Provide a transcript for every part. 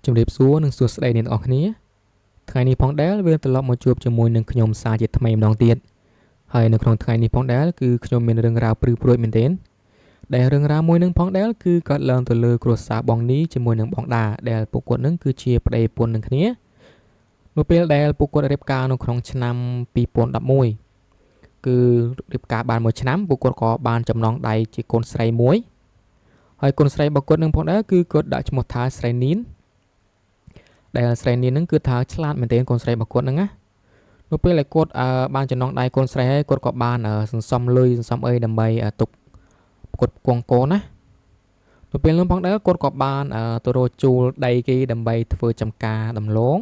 ជំរាបសួរនិងសួស្តីអ្នកទាំងអស់គ្នាថ្ងៃនេះផងដែរវាត្រឡប់មកជួបជាមួយនឹងខ្ញុំសាជាថ្មីម្ដងទៀតហើយនៅក្នុងថ្ងៃនេះផងដែរគឺខ្ញុំមានរឿងរ៉ាវព្រឺព្រួយមែនទែនដែលរឿងរ៉ាវមួយនឹងផងដែរគឺកើតឡើងទៅលើគ្រួសារបងនេះជាមួយនឹងបងដាដែលពួកគាត់នឹងគឺជាប្តីប្រពន្ធនឹងគ្នានៅពេលដែលពួកគាត់រៀបការនៅក្នុងឆ្នាំ2011គឺរៀបការបានមួយឆ្នាំពួកគាត់ក៏បានចំណងដៃជាកូនស្រីមួយហើយកូនស្រីរបស់គាត់នឹងផងដែរគឺគាត់ដាក់ឈ្មោះថាស្រីនីនដែលស្រីនេះនឹងគឺថាឆ្លាតមែនទែនកូនស្រីរបស់គាត់ហ្នឹងណានៅពេលដែលគាត់បានចំណងដៃកូនស្រីហើយគាត់ក៏បានសន្សំលុយសន្សំអីដើម្បីទុកគាត់គង់កូនណានៅពេលនោះផងដែរគាត់ក៏បានទៅរកជួលដីគេដើម្បីធ្វើចំការដំឡូង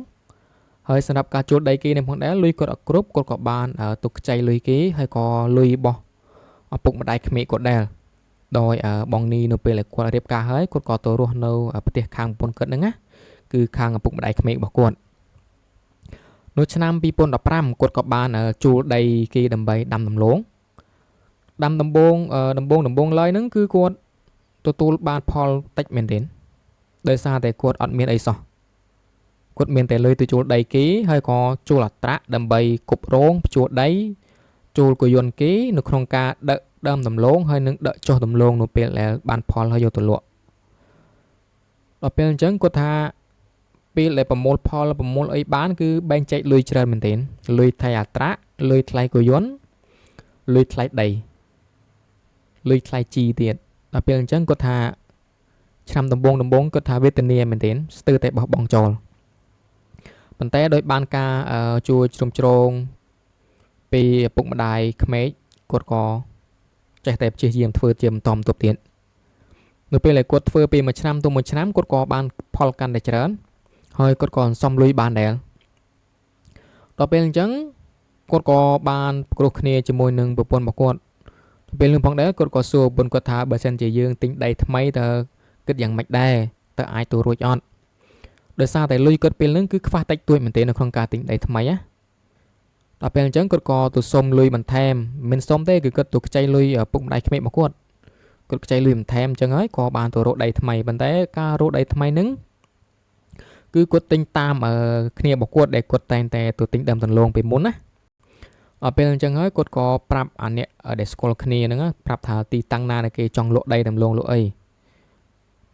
ហើយសម្រាប់ការជួលដីគេនេះផងដែរលុយគាត់អត់គ្រប់គាត់ក៏បានទុកខ្ចីលុយគេហើយក៏លុយរបស់ឪពុកម្ដាយក្មេកគាត់ដែរដោយបងនេះនៅពេលដែលគាត់រៀបការហើយគាត់ក៏ទៅរស់នៅប្រទេសខាងប្រពន្ធគាត់ហ្នឹងណាគឺខាងឪពុកម្ដាយក្មេករបស់គាត់នៅឆ្នាំ2015គាត់ក៏បានជួលដីគេដើម្បីដាំដំឡូងដាំដំបងឡើយហ្នឹងគឺគាត់ទទួលបានផលតិចមែនទែនដោយសារតែគាត់អត់មានអីសោះគាត់មានតែលុយទៅជួលដីគេហើយក៏ជួលអត្រាដើម្បីគប់រងភ្ជួរដីជួលកយន្តគេនៅក្នុងការដឹកដើមដំឡូងហើយនឹងដឹកចុះដំឡូងនៅពេលដែលបានផលហើយយកទៅលក់ដល់ពេលអញ្ចឹងគាត់ថាពេលដែលប្រមូលផលប្រមូលអីបានគឺបែងចែកលុយច្រើនមែនទែនលុយថ្លៃអត្រាលុយថ្លៃកយន្តលុយថ្លៃដីលុយថ្លៃជីទៀតដល់ពេលអញ្ចឹងគាត់ថាឆ្នាំដំបងគាត់ថាវេទនាមែនទែនស្ទើរតែបោះបង់ចោលប៉ុន្តែដោយបានការជួយជ្រោមជ្រងពីឪពុកម្ដាយក្មេកគាត់ក៏ចេះតែព្យាយាមធ្វើជាបន្តបន្ទាប់ទៀតនៅពេលដែលគាត់ធ្វើពីមួយឆ្នាំទៅមួយឆ្នាំគាត់ក៏បានផលកាន់តែច្រើនហើយគាត់ក៏សំលុយបានដែរដល់ពេលអញ្ចឹងគាត់ក៏បានប្រកួតគ្នាជាមួយនឹងប្រពន្ធរបស់គាត់ដល់ពេលនឹងផងដែរគាត់ក៏សួរប្រពន្ធគាត់ថាបើសិនជាយើងទិញដីថ្មីតើគិតយ៉ាងម៉េចដែរតើអាចទៅរួចអត់ដោយសារតែលុយគាត់ពេលហ្នឹងគឺខ្វះតិចតួចមែនទេនៅក្នុងការទិញដីថ្មីណាដល់ពេលអញ្ចឹងគាត់ក៏ទៅសុំលុយបន្ថែមមិនសុំទេគឺគាត់ទៅខ្ចីលុយពុកម្ដាយក្មេករបស់គាត់ខ្ចីលុយបន្ថែមអញ្ចឹងហើយក៏បានទៅរកដីថ្មីប៉ុន្តែការរកដីថ្មីហ្នឹងគឺគាត់ទិញតាមគ្នារបស់គាត់ដែលគាត់តែងតែទៅទិញដើមដំឡូងពីមុនណាដល់ពេលអញ្ចឹងហើយគាត់ក៏ប្រាប់អាអ្នកដែលស្គាល់គ្នាហ្នឹងប្រាប់ថាទីតាំងណាដែលគេចង់លក់ដីដំឡូងលក់អី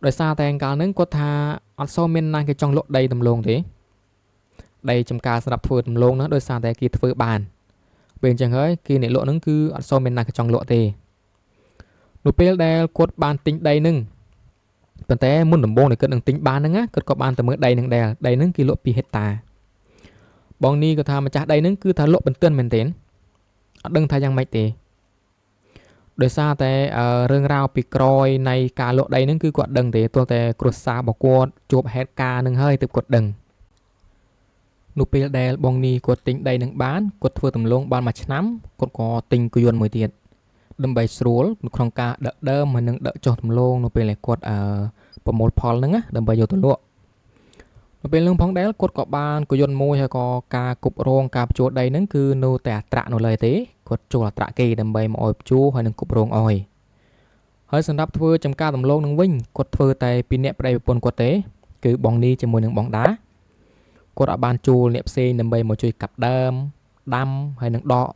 ដោយសារតែកាលហ្នឹងគាត់ថាអត់សូវមានណាគេចង់លក់ដីដំឡូងទេដីចំការសម្រាប់ធ្វើដំឡូងហ្នឹងដោយសារតែគេធ្វើបានពេលអញ្ចឹងហើយគេអ្នកលក់ហ្នឹងគឺអត់សូវមានណាគេចង់លក់ទេនៅពេលដែលគាត់បានទិញដីហ្នឹងប៉ុន្តែមុនដំបូងដែលគាត់នឹងទិញបានហ្នឹងគាត់ក៏បានទៅមើលដីហ្នឹងដែរដីហ្នឹងគេលក់2ហិកតាបងនេះគាត់ថាម្ចាស់ដីហ្នឹងគឺថាលក់បន្ទិនមែនទែនអត់ដឹងថាយ៉ាងម៉េចទេដោយសារតែរឿងរ៉ាវពីក្រោយនៃការលក់ដីហ្នឹងគឺគាត់ដឹងទេទោះតែគ្រួសាររបស់គាត់ជួបហេតុការណ៍ហ្នឹងហើយទើបគាត់ដឹងនៅពេលដែលបងនេះគាត់ទិញដីហ្នឹងបានគាត់ធ្វើដំឡូងបានមួយឆ្នាំគាត់ក៏ទិញគយន្តមួយទៀតដើម្បីស្រួលក្នុងការដឹកដើមហើយនឹងដឹកចុះដំឡូងនៅពេលដែលគាត់ប្រមូលផលហ្នឹងណាដើម្បីយកទៅលក់នៅពេលហ្នឹងផងដែរគាត់ក៏បានកយន្តមួយហើយក៏ការគប់រងការភ្ជួរដីហ្នឹងគឺនៅតែអត្រានៅឡើយទេគាត់ចូលអត្រាគេដើម្បីមកឲ្យភ្ជួរហើយនឹងគប់រងអោយហើយសម្រាប់ធ្វើចំការដំឡូងនឹងវិញគាត់ធ្វើតែពីអ្នកប្តីប្រពន្ធគាត់ទេគឺបងនេះជាមួយនឹងបងដាគាត់អាចបានជួលអ្នកផ្សេងដើម្បីមកជួយកាប់ដើមដាំហើយនឹងដក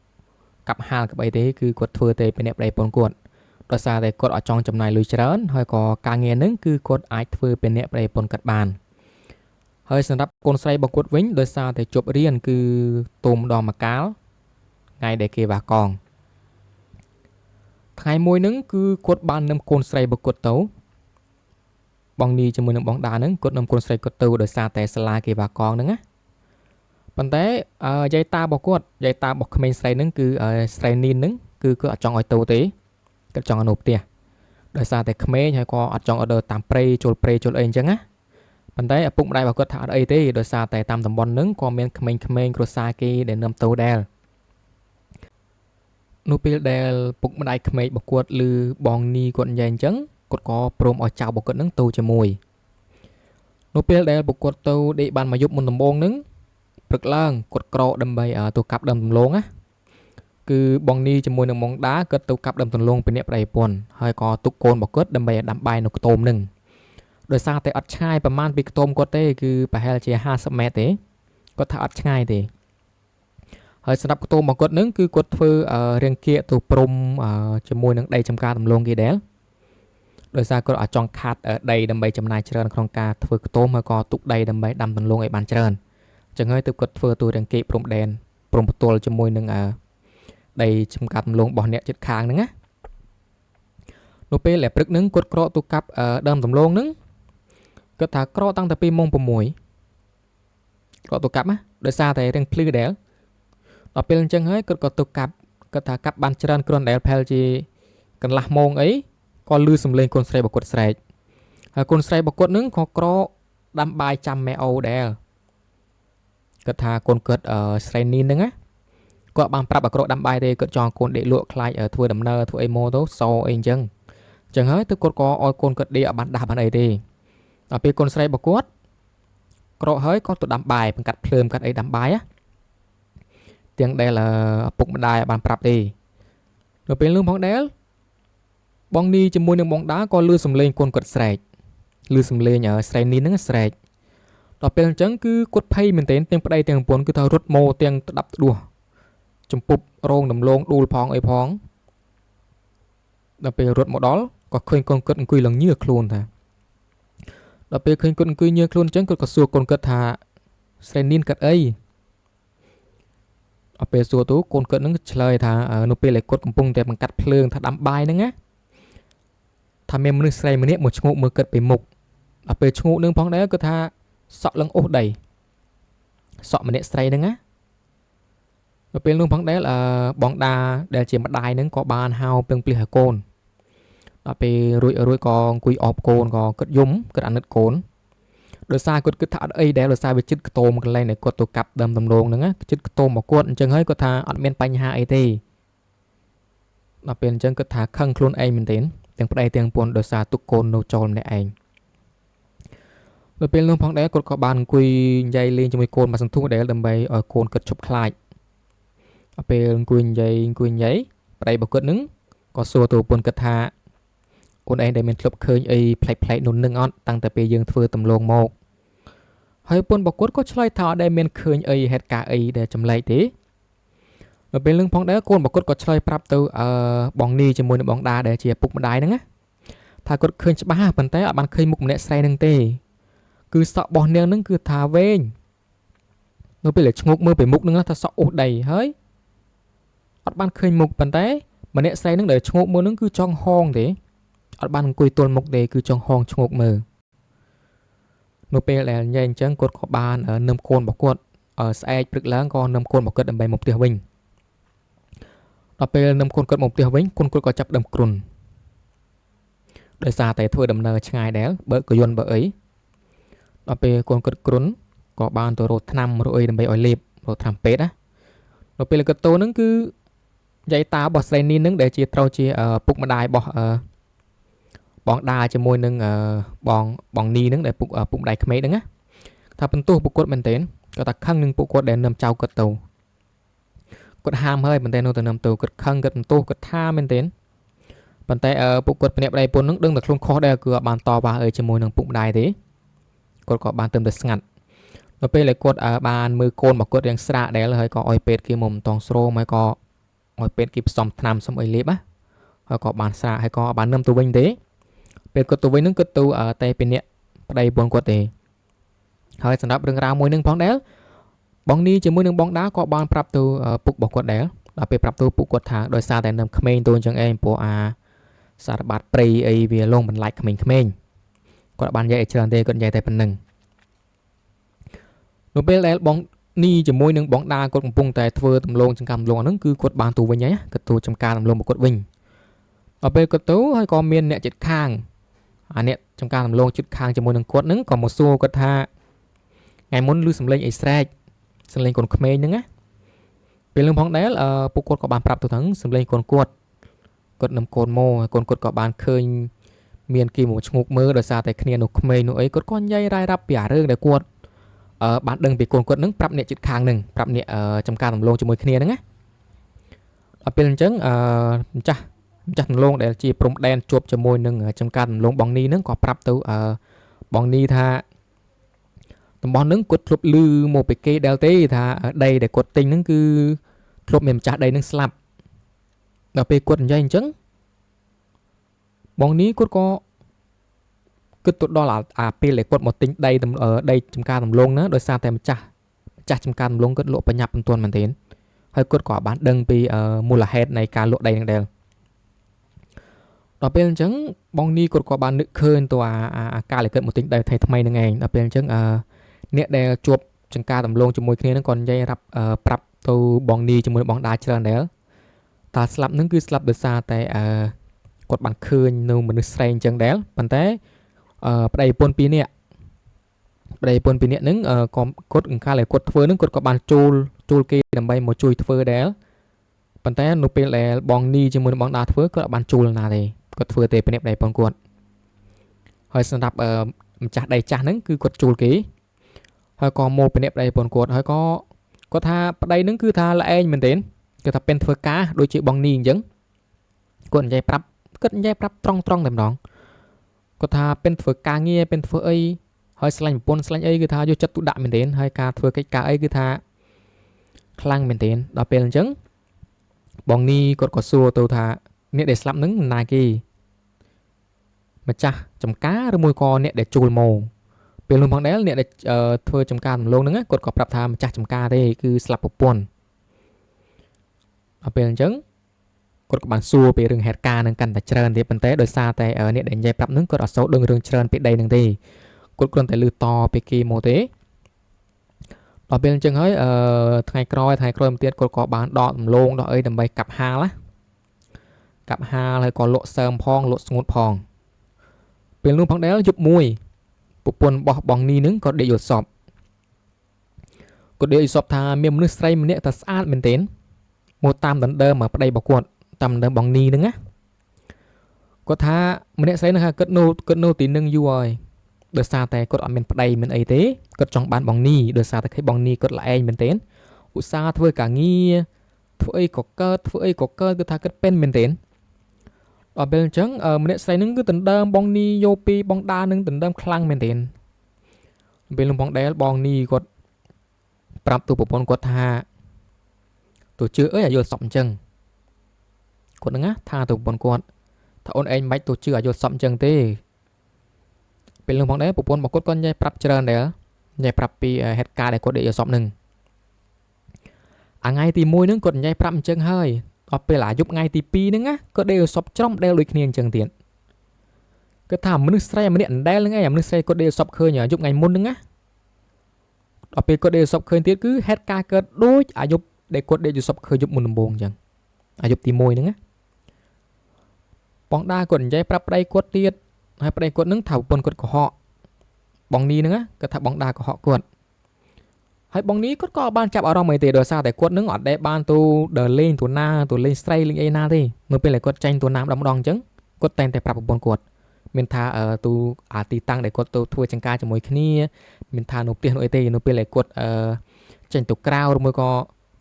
កាប់ហាលក្បីទេគឺគាត់ធ្វើតែពីអ្នកប្តីប្រពន្ធគាត់ដោយសារតែគាត់អត់ចង់ចំណាយលុយច្រើនហើយក៏ការងារហ្នឹងគឺគាត់អាចធ្វើពីអ្នកប្តីប្រពន្ធគាត់បានហើយសម្រាប់កូនស្រីរបស់គាត់វិញដោយសារតែជប់រៀនគឺទុំម្ដងម្កាលថ្ងៃដែលគេវ៉ាកងថ្ងៃមួយហ្នឹងគឺគាត់បាននាំកូនស្រីរបស់គាត់ទៅបងនេះជាមួយនឹងបងដាហ្នឹងគាត់នាំកូនស្រីគាត់ទៅដោយសារតែសាលាគេវ៉ាកងហ្នឹងណាប៉ុន្តែយាយតារបស់គាត់យាយតារបស់ក្មេងស្រីហ្នឹងគឺស្រីនីនហ្នឹងគឺគាត់អត់ចង់ឲ្យទៅទេគាត់ចង់ឲ្យនៅផ្ទះដោយសារតែក្មេងហើយក៏អត់ចង់ឲ្យដើរតាមព្រៃជុលអីអញ្ចឹងណាប៉ុន្តែឪពុកម្ដាយរបស់គាត់ថាអត់អីទេដោយសារតែតាមតំបន់ហ្នឹងក៏មានក្មេងៗគ្រួសារគេដែលនាំទៅដែរនៅពេលដែលពុកម្ដាយក្មេករបស់គាត់ឮបងនីគាត់និយាយអញ្ចឹងគាត់ក៏ព្រមឲ្យចៅរបស់គាត់ហ្នឹងទៅជាមួយនៅពេលដែលពួកគាត់ទៅដេកបានមួយយប់មុនដំបូងហ្នឹងព្រឹកឡើងគាត់ក្រោកដើម្បីទៅកាប់ដើមដំឡូងណាគឺបងនីជាមួយនឹងបងដាគាត់ទៅកាប់ដើមដំឡូងពីអ្នកប្តីប្រពន្ធហើយក៏ទុកកូនរបស់គាត់ដើម្បីដាំបាយនៅខ្ទមហ្នឹង ដោយសារតែអត់ឆ្ងាយប្រហែលពីខ្ទមគាត់ទេគឺប្រហែលជា50 ម៉ែត្រទេគាត់ថាអត់ឆ្ងាយទេហើយសម្រាប់ខ្ទមរបស់គាត់នឹងគឺគាត់ធ្វើរាងគៀកទៅព្រំជាមួយនឹងដីចំការដំឡូងគេដែរដោយសារគាត់អត់ចង់ខាត់ដីដើម្បីចំណាយច្រើនក្នុងការធ្វើខ្ទមហើយក៏ទុកដីដើម្បីដាំដំឡូងឲ្យបានច្រើនអញ្ចឹងហើយទើបគាត់ធ្វើទូរាងគៀកព្រំដែនព្រំបន្ទល់ជាមួយនឹងដីចំការដំឡូងរបស់អ្នកជិតខាងហ្នឹងណានៅពេលដែលព្រឹកហ្នឹងគាត់ក្រកទៅកាប់ដើមដំឡូងហ្នឹងគាត់ថាក្រកតាំងតែពីម៉ោង6ក្រកទៅកាប់ណាដោយសារតែរឿងភ្លឺដែរដល់ពេលអញ្ចឹងហើយគាត់ក៏ទៅកាប់គាត់ថាកាប់បានច្រើនគ្រាន់ដែលផែលជាកន្លះម៉ោងអីក៏លឺសំឡេងកូនស្រីរបស់គាត់ស្រែកហើយកូនស្រីរបស់គាត់នឹងក៏ក្រដាំបាយចាំម៉ែអូដែរគាត់ថាកូនគាត់ស្រីនីនហ្នឹងណាគាត់បានប្រាប់ឲ្យក្រដាំបាយទេគាត់ចង់កូនដេកលក់ខ្លាចធ្វើដំណើរធ្វើអីម៉ូទៅសអីអញ្ចឹងហើយទៅគាត់ក៏ឲ្យកូនគាត់ដេកឲ្យបានដាស់បានអីទេដល់ពេលកូនស្រីរបស់គាត់ក្រហើយគាត់ទៅដាំបាយបង្កាត់ភ្លើងកាត់អីដាំបាយណាទាំងដែលឪពុកម្ដាយបានប្រាប់ទេនៅពេលនោះផងដែរបងនីជាមួយនឹងបងដាក៏លឺសំឡេងកូនគាត់ស្រែកលឺសំឡេងស្រីនីហ្នឹងស្រែកដល់ពេលអញ្ចឹងគឺគាត់ភ័យមែនទែនទាំងប្តីទាំងប្រពន្ធគឺថារត់ម៉ូទាំងស្ដាប់ស្ដួសចំពុបរងដំឡូងដួលផងអីផងដល់ពេលរត់មកដល់ក៏ឃើញកូនគាត់អង្គុយឡើងញើខ្លួនថាដល់ពេលឃើញគាត់អង្គុយញើខ្លួនអញ្ចឹងគាត់ក៏សួរកូនគាត់ថាស្រីនីនកាត់អីដល់ពេលសួរទៅកូនគាត់នឹងឆ្លើយថានៅពេលដែលគាត់កំពុងតែបង្កាត់ភ្លើងថាដាំបាយហ្នឹងណាថាមានមនុស្សស្រីម្នាក់មកឈ្ងោកមើលគាត់ពីមុខដល់ពេលឈ្ងោកនឹងផងដែរគាត់ថាសក់ឡើងអូសដីសក់ម្នាក់ស្រីហ្នឹងណាដល់ពេលនោះផងដែរបងដាដែលជាម្ដាយហ្នឹងក៏បានហៅពឹងភ្លះឲ្យកូនដល់ពេលរួចក៏អង្គុយអបកូនក៏គាត់យំគាត់អាណិតកូនដោយសារគាត់គិតថាអត់អីដែរដោយសារវាចិត្តខ្ទមកន្លែងដែលគាត់ទៅកាប់ដើមដំឡូងហ្នឹងណាចិត្តខ្ទមមកគាត់អញ្ចឹងហើយគាត់ថាអត់មានបញ្ហាអីទេដល់ពេលអញ្ចឹងគាត់ថាខឹងខ្លួនឯងមែនទេទាំងប្តីទាំងប្រពន្ធដោយសារទុកកូននៅចោលម្នាក់ឯងដល់ពេលនោះផងដែរគាត់ក៏បានអង្គុយនិយាយលេងជាមួយកូនមកសន្ទុះដែរដើម្បីឲ្យកូនគាត់ឈប់ខ្លាចដល់ពេលអង្គុយនិយាយប្តីរបស់គាត់នឹងក៏សួរទៅប្រពន្ធគាត់ថាអូនឯងដែលមានធ្លាប់ឃើញអីប្លែកៗនោះនឹងអត់តាំងតែពេលយើងធ្វើដំឡូងមកហើយប្រពន្ធរបស់គាត់ក៏ឆ្លើយថាអត់ដែលមានឃើញអីហេតុការណ៍អីដែលចម្លែកទេដល់ពេលនឹងផងដែរកូនរបស់គាត់ក៏ឆ្លើយប្រាប់ទៅបងនីជាមួយនឹងបងដាដែលជាពុកម្ដាយហ្នឹងណាថាគាត់ឃើញច្បាស់ប៉ុន្តែអត់បានឃើញមុខម្នាក់ស្រីហ្នឹងទេគឺសក់របស់នាងហ្នឹងគឺថាវែងនៅពេលដែលឈ្ងោកមើលពីមុខហ្នឹងថាសក់អូសដីហើយអត់បានឃើញមុខប៉ុន្តែម្នាក់ស្រីហ្នឹងដែលឈ្ងោកមើលហ្នឹងគឺចង់ហងទេអត់បានអង្គុយទល់មុខទេគឺចង់ហងឈ្ងោកមើលនៅពេលដែលញ៉ៃអញ្ចឹងគាត់ក៏បាននឹមកូនរបស់គាត់ស្អែកព្រឹកឡើងក៏នឹមកូនរបស់គាត់ដើម្បីមកផ្ទះវិញដល់ពេលនឹមកូនគាត់មកផ្ទះវិញកូនគាត់ក៏ចាប់ដើមគ្រុនដោយសារតែធ្វើដំណើរឆ្ងាយដែរបើកយន្តបើអីដល់ពេលកូនគាត់គ្រុនក៏បានទៅរកថ្នាំរកអីដើម្បីឲ្យលេបរកថ្នាំពេទ្យណាដល់ពេលគាត់ទៅហ្នឹងគឺយាយតារបស់ស្រីនីនហ្នឹងដែលជាត្រូវជាពុកម្ដាយរបស់បងដាជាមួយនឹងបងនីហ្នឹងដែលពុកម្ដាយក្មេកហ្នឹងណាថាបន្ទោសពួកគាត់មែនទែនគាត់ថាខឹងនឹងពួកគាត់ដែលនឹមចៅគាត់ទៅគាត់ហាមហើយប៉ុន្តែនៅតែនឹមទៅគាត់ខឹងគាត់បន្ទោសគាត់ថាមែនទែនប៉ុន្តែពួកគាត់ភ្នាក់ប្តីប្រពន្ធហ្នឹងដឹងតែខ្លួនខុសដែរគឺអត់បានតវ៉ាអីជាមួយនឹងពុកម្ដាយទេគាត់ក៏បានទៅស្ងាត់នៅពេលដែលគាត់បានមើលកូនរបស់គាត់រៀងស្រាកដែរហើយក៏ឲ្យពេទ្យគេមកមិនតងស្រោមហើយក៏ឲ្យពេទ្យគេផ្សំថ្នាំសុំអីលេបណាហើយក៏បានស្រាកហើយក៏បាននឹមទៅវិញទេពេលគាត់ទៅវិញហ្នឹងគាត់ទៅតែពីអ្នកប្តីប្រពន្ធគាត់ទេហើយសម្រាប់រឿងរ៉ាវមួយហ្នឹងផងដែរបងនីជាមួយនឹងបងដាក៏បានប្រាប់ទៅពុករបស់គាត់ដែរដល់ពេលប្រាប់ទៅពុកគាត់ថាដោយសារតែនឹមក្មេងទៅអញ្ចឹងឯងព្រោះសារបាត់ព្រៃអីវាលងបន្លាច់ក្មេងៗគាត់បាននិយាយឲ្យច្រើនទេគាត់និយាយតែប៉ុណ្្នឹងនៅពេលដែលបងនីជាមួយនឹងបងដាគាត់កំពុងតែធ្វើដំឡូងចង្កាំដំឡូងហ្នឹងគឺគាត់បានទៅវិញហើយគាត់ទៅចំការដំឡូងរបស់គាត់វិញដល់ពេលគាត់ទៅហើយក៏មានអ្នកចិត្តខាងអ្នកចំការដំឡូងចិត្តខាងជាមួយនឹងគាត់ហ្នឹងក៏មកសួរគាត់ថាថ្ងៃមុនឮសំឡេងអីស្រែកសំឡេងកូនក្មេងហ្នឹងណាពេលហ្នឹងផងដែរពួកគាត់ក៏បានប្រាប់ទៅថាសំឡេងកូនគាត់នឹមកូនមកហើយកូនគាត់ក៏បានឃើញមានគេមកឈ្ងោកមើលដោយសារតែគ្នានោះក្មេងនោះអីគាត់ក៏និយាយរាយរាប់ពីរឿងដែលគាត់បានដឹងពីកូនគាត់ហ្នឹងប្រាប់អ្នកចិត្តខាងហ្នឹងប្រាប់អ្នកចំការដំឡូងជាមួយគ្នាហ្នឹងណាដល់ពេលអញ្ចឹងម្ចាស់ដំឡូងដែលជាព្រំដែនជួបជាមួយនឹងចំការដំឡូងបងនីហ្នឹងក៏ប្រាប់ទៅ បងនីថាតំបន់ហ្នឹងគាត់ធ្លាប់លឺមកពីគេដែលទេថាដីដែលគាត់ទិញហ្នឹងគឺធ្លាប់មានម្ចាស់ដីហ្នឹងស្លាប់ដល់ពេលគាត់និយាយអញ្ចឹងបងនីគាត់ក៏គិតទៅដល់អាពេលដែលគាត់មកទិញដីចំការដំឡូងណាដោយសារតែម្ចាស់ចំការដំឡូងគាត់លក់បញ្ញាប់បន្ទាន់មែនទេហើយគាត់ក៏បានដឹងពីមូលហេតុនៃការលក់ដីហ្នឹងដែរដល់ពេលអញ្ចឹងបងនីគាត់ក៏បាននឹកឃើញទៅអាការដែលគាត់មកទិញដីថ្មីហ្នឹងឯងដល់ពេលអញ្ចឹងអ្នកដែលជួបចង្ការដំឡូងជាមួយគ្នាហ្នឹងក៏និយាយប្រាប់ទៅបងនីជាមួយបងដាច្រើនដែរតាស្លាប់ហ្នឹងគឺស្លាប់ដោយសារតែគាត់បានឃើញនៅមនុស្សស្រីអញ្ចឹងដែរប៉ុន្តែប្តីប្រពន្ធពីរនាក់ហ្នឹងក៏គាត់កាលដែលគាត់ធ្វើហ្នឹងគាត់ក៏បានជួលគេដើម្បីមកជួយធ្វើដែរប៉ុន្តែនៅពេលដែលបងនីជាមួយនឹងបងដាធ្វើគាត់អត់បានជួលណាទេគាត់ធ្វើទេពីអ្នកប្តីប្រពន្ធគាត់ហើយសម្រាប់ម្ចាស់ដីចាស់ហ្នឹងគឺគាត់ជួលគេហើយក៏មកពីអ្នកប្តីប្រពន្ធគាត់ហើយក៏គាត់ថាប្តីហ្នឹងគឺថាល្អឯងមែនទេគាត់ថាពេលធ្វើការដូចជាបងនីអញ្ចឹងគាត់និយាយប្រាប់ត្រង់តែម្ដងគាត់ថាពេលធ្វើការងារពេលធ្វើអីហើយស្លាញ់ប្រពន្ធស្លាញ់អីគឺថាយកចិត្តទុកដាក់មែនទេហើយការធ្វើកិច្ចការអីគឺថាខ្លាំងមែនទេដល់ពេលអញ្ចឹងបងនីគាត់ក៏សួរទៅថាអ្នកដែលស្លាប់ហ្នឹងណាគេម្ចាស់ចំការឬមួយក៏អ្នកដែលជួលមកពេលនោះផងដែរអ្នកដែលធ្វើចំការដំឡូងហ្នឹងគាត់ក៏ប្រាប់ថាម្ចាស់ចំការទេគឺស្លាប់ប្រពន្ធដល់ពេលអញ្ចឹងគាត់ក៏បានសួរពីរឿងហេតុការណ៍ហ្នឹងកាន់តែច្រើនទៀតប៉ុន្តែដោយសារតែអ្នកដែលនិយាយប្រាប់ហ្នឹងគាត់អត់សូវដឹងរឿងច្រើនពីដីហ្នឹងទេគាត់គ្រាន់តែឮតពីគេមកទេដល់ពេលអញ្ចឹងហើយថ្ងៃក្រោយមកទៀតគាត់ក៏បានដកដំឡូងដកអីដើម្បីកាប់ហាលហើយក៏លក់សើមផងលក់ស្ងួតផងពេលនោះផងដែរយប់មួយប្រពន្ធរបស់បងនីហ្នឹងក៏ដេកយល់សពថាមានមនុស្សស្រីម្នាក់តែស្អាតមែនទែនមកតាមដណ្ដើមប្តីរបស់គាត់តាមដណ្ដើមបងនីហ្នឹងណាគាត់ថាម្នាក់ស្រីហ្នឹងគាត់នៅទីនឹងយូរហើយដោយសារតែគាត់អត់មានប្តីមានអីទេគាត់ចង់បានបងនីដោយសារតែឃើញបងនីគាត់ល្អឯងមែនទែនឧស្សាហ៍ធ្វើការងារធ្វើអីក៏កើតគឺថាគាត់ពេញមែនទែនដល់ពេលអញ្ចឹងម្នាក់ស្រីហ្នឹងគឺដណ្ដើមបងនីយកពីបងដានឹងដណ្ដើមខ្លាំងមែនទែនពេលនោះបងដែលបងនីគាត់ប្រាប់ទូប្រពន្ធគាត់ថាទូជឿអើយឲ្យយល់សពអញ្ចឹងគាត់ហ្នឹងណាថាទូប្រពន្ធគាត់ថាអូនឯងមិនទូជឿឲ្យយល់សពអញ្ចឹងទេពេលនោះផងដែរប្រពន្ធរបស់គាត់ក៏និយាយប្រាប់ច្រើនដែរនិយាយប្រាប់ពីហេតុការណ៍ដែលគាត់ដេកយល់សពហ្នឹងថ្ងៃទី1ហ្នឹងគាត់និយាយប្រាប់អញ្ចឹងហើយដល់ពេលអាយុថ្ងៃទី2ហ្នឹងណាគាត់ដេកយល់សពច្រំដែលដូចគ្នាអញ្ចឹងទៀតគាត់ថាមនុស្សស្រីម្នាក់អណ្ដែលហ្នឹងឯងមនុស្សស្រីគាត់ដេកយល់សពឃើញអាយុថ្ងៃមុនហ្នឹងណាដល់ពេលគាត់ដេកយល់សពឃើញទៀតគឺហេតុការណ៍កើតដូចអាយុដែលគាត់ដេកយល់សពឃើញយុគមុនដំបូងអញ្ចឹងអាយុទី1ហ្នឹងណាបងដាគាត់និយាយប្រាប់ប្តីគាត់ទៀតហើយប្តីគាត់នឹងថាប្រពន្ធគាត់កុហកបងនីហ្នឹងគាត់ថាបងដាកុហកគាត់ហើយបងនីគាត់ក៏បានចាប់អារម្មណ៍អីទេដោយសារតែគាត់នឹងអត់ដែលបានទៅដើរលេងទូណាទៅលេងស្រីលេងអីណាទេនៅពេលដែលគាត់ចាញ់ទូណាម្ដងអញ្ចឹងគាត់តែងតែប្រាប់ប្រពន្ធគាត់មានថាទូអាទីតាំងដែលគាត់ទៅធ្វើចង្ការជាមួយគ្នាមានថានៅផ្ទះនោះអីទេនៅពេលដែលគាត់ចេញទៅក្រៅឬមួយក៏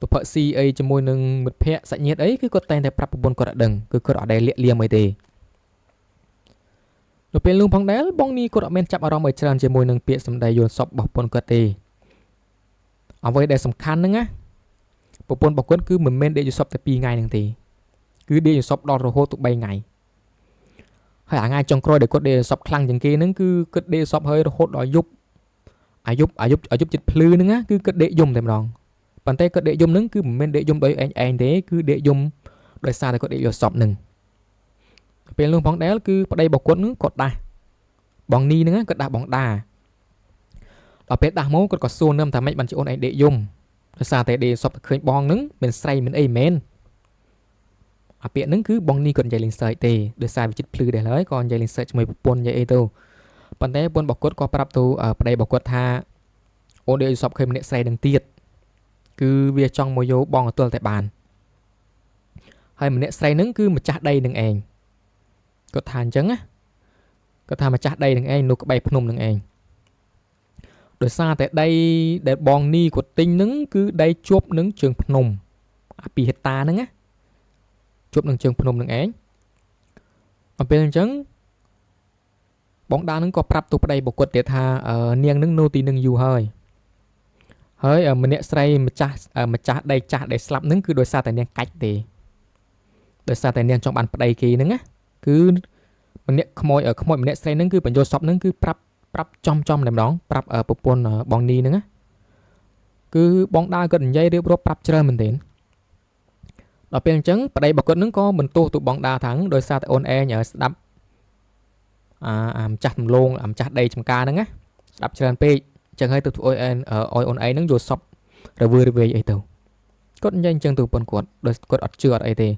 ទៅផឹកស៊ីអីជាមួយនឹងមិត្តភ័ក្តិសាច់ញាតិអីគឺគាត់តែងតែប្រាប់ប្រពន្ធគាត់អត់ដឹងគឺគាត់អត់ដែលលាក់លៀមអីទេនៅពេលនោះផងដែរបងនីគាត់អត់មានចាប់អារម្មណ៍ឲ្យច្រើនជាមួយនឹងពាក្យសម្ដីយល់សពរបស់ប្រពន្ធគាត់ទេអ្វីដែលសំខាន់ហ្នឹងណាប្រពន្ធរបស់គាត់គឺមិនមែនដេកយល់សពតែ2ថ្ងៃហ្នឹងទេគឺដេកយល់សពដល់រហូតទៅ3ថ្ងៃហើយថ្ងៃចុងក្រោយដែលគាត់ដេកយល់សពខ្លាំងជាងគេហ្នឹងគឺគាត់ដេកយល់សពហើយរហូតដល់យប់អាយុចិត្តភ្លឺហ្នឹងណាគឺគាត់ដេកយំតែម្ដងប៉ុន្តែគាត់ដេកយំហ្នឹងគឺមិនមែនដេកយំដោយឯងទេគឺដេកយំដោយសារតែគាត់ដេកយល់សពហ្នឹងពេលនោះផងដែរគឺប្តីរបស់គាត់ហ្នឹងគាត់ដាស់បងនីហ្នឹងគាត់ដាស់បងដាដល់ពេលដាស់មកគាត់ក៏សួរនឹមថាម៉េចបានជាអូនឯងដេកយំដោយសារតែដេកសពតែឃើញបងហ្នឹងមានស្រីមានអីមែនអាពាក្យហ្នឹងគឺបងនីគាត់និយាយលេងសើចទេដោយសារវាចិត្តភ្លឺដែរហើយក៏និយាយលេងសើចជាមួយប្រពន្ធនិយាយអីទៅប៉ុន្តែប្រពន្ធរបស់គាត់ក៏ប្រាប់ទៅប្តីរបស់គាត់ថាអូនដេកសពឃើញម្នាក់ស្រីនឹងទៀតគឺវាចង់មកយកបងអទល់តែបានហើយម្នាក់ស្រីហ្នឹងគឺម្ចាស់ដីនឹងឯងគាត់ថាអញ្ចឹងណាគាត់ថាម្ចាស់ដីនឹងឯងនៅក្បែរភ្នំនឹងឯងដោយសារតែដីដែលបងនីគាត់ទិញហ្នឹងគឺដីជាប់នឹងជើងភ្នំអា2ហិកតាហ្នឹងណាជាប់នឹងជើងភ្នំនឹងឯងដល់ពេលអញ្ចឹង Bóng đá nâng có prap tụ đây bọc quật để tha niềng nâng nô tì nâng dù hơi mình nè say mà chát đây slap nâng cứ đôi xa tại niềng cách thì đôi xa tại niềng trong bàn đây kì nâng á cứ mình nè khmoi mình nè say nâng cứ bản vô shop nâng cứ prap trong làm đón prap ở bộ pôn bóng ni nâng á cứ bóng đá gần dây đưa bro prap chơi mình đến đó bên trắng đây bọc quật nâng có mình tụ bóng đá thắng đôi xa tại on air nhờ đập chặt luôn chặt đây trong ca nâng á đập chơi pe chẳng hay từ oi on ấy nâng vô shop rồi vừa về ấy tàu cốt nhanh chân từ bồn cuộn đôi cốt ở chưa ấy thì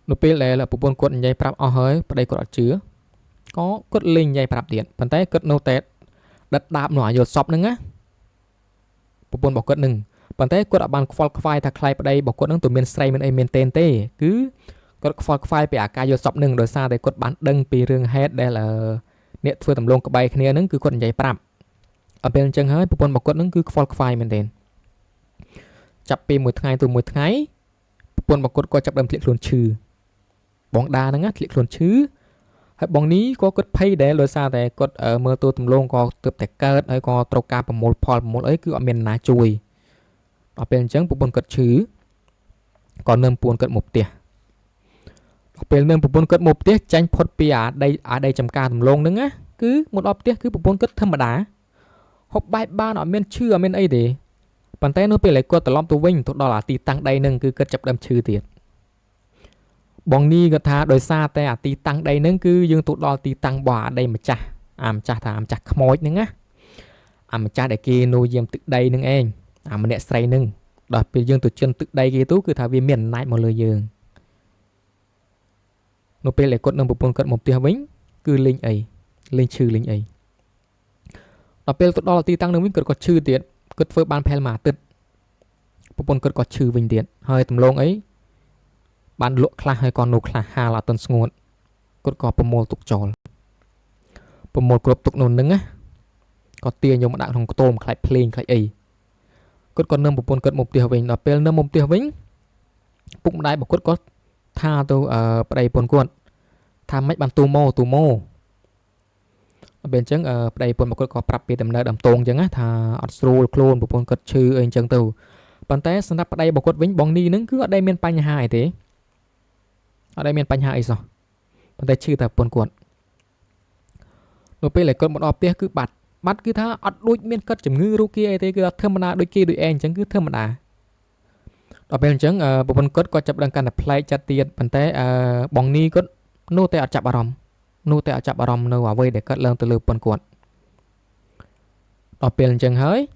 nó pe là bồn cuộn nhanh prap hơi đây cốt ở chứa có cốt linh nhanh prap điện bàn tay cốt nô tét đặt đạp nọ vô shop nâng á bồn bọc cốt nâng bàn tay cốt ở bàn qualify thà khai đây bọc cốt nâng tụi miền say miền ấy miền tên tê cứ cốt qualify bị ca vô shop nâng rồi xa đây cốt bán đăng pi rương hết đây là nè thưa tầm lông cái bay kia nâng cứ cốt nhanh prap ở bên chân hơi bồn bọc cốt nâng cứ qualify miền tên chập pi một ngày bồn bọc cốt có chập đâm liệt luôn chư bóng đá nâng á liệt luôn chư hay bóng ní có cốt pay để rồi sao để cốt ở mơ tôi tầm lông có tập tại cơn hay có trâu ca bằng một ấy cứ ở miền ná chui ở bên chân bồn cốt chư còn nâng bồn cốt một tia ở bên nâng bồn cốt một tia tranh phốt pi ở đây chấm ca tầm lông nâng á cứ một ọp tia cứ bồn cốt thâm mà đá học bài ba nó miền chư ở miền ấy để bàn tay nó bị lấy qua tờ lom tụ vinh tụ đó là tì tăng đây nâng cứ cất chập đâm chư tiệt bóng ni gật tha đôi xa tay tì tăng đây nâng cứ dương tụ đó tì tăng bỏ đây mà chả chả khmoi nâng á mà chả để kia nuôi diêm tự đây nâng anh mà nè say nâng đó bị dương tụ chân tự đây kia tú cứ thà vì miền nãy một lời dương nó bị lấy cột nâng một cất một tia vinh cứ linh ấy linh chư linh ấy đó bị tụ đó là tì tăng nâng vinh cất có chư tiệt cất phơi ban phèn mà tịt bồn cất có chư vinh điện hơi tầm lông ấy ban lụa khla hơi còn nụ khla hà là tuần nguồn cất có bồn tục tròn bồn cột tục nôn nứng á có tia nhiều mà đạo thằng tôm khai plane khai ấy cất còn nâng bồn cất một tia vinh đó pel nâng một tia vinh bụng đáy bảo cất có tha tôi ở đây bồn cuộn tha mấy ban tu mô bên chân ở đây bồn một có prap bị đầm nợ đầm tông chẳng á thà Australia clone một bồn cất chư anh chân từ bàn tay sẵn đắp ở đây một cột vĩnh bóng ni nứng cứ ở đây miền Panh Hải thế ở đây miền Panh Hải sao bàn tay chư tập bồn cuộn rồi bây lại cột một ọp tia cứ bắt cứ tha ở đôi miền cất chấm ngư kia thế cứ thơm mà đôi kia đôi anh chẳng cứ thơm mà ở bên chân một bồn cất có chập đằng can là play chặt tiền bàn tay bóng ni cất nô tay ở chập bà rồng nơi vào vây để cất lên từ lượt bồn cuộn ở bên chân hơi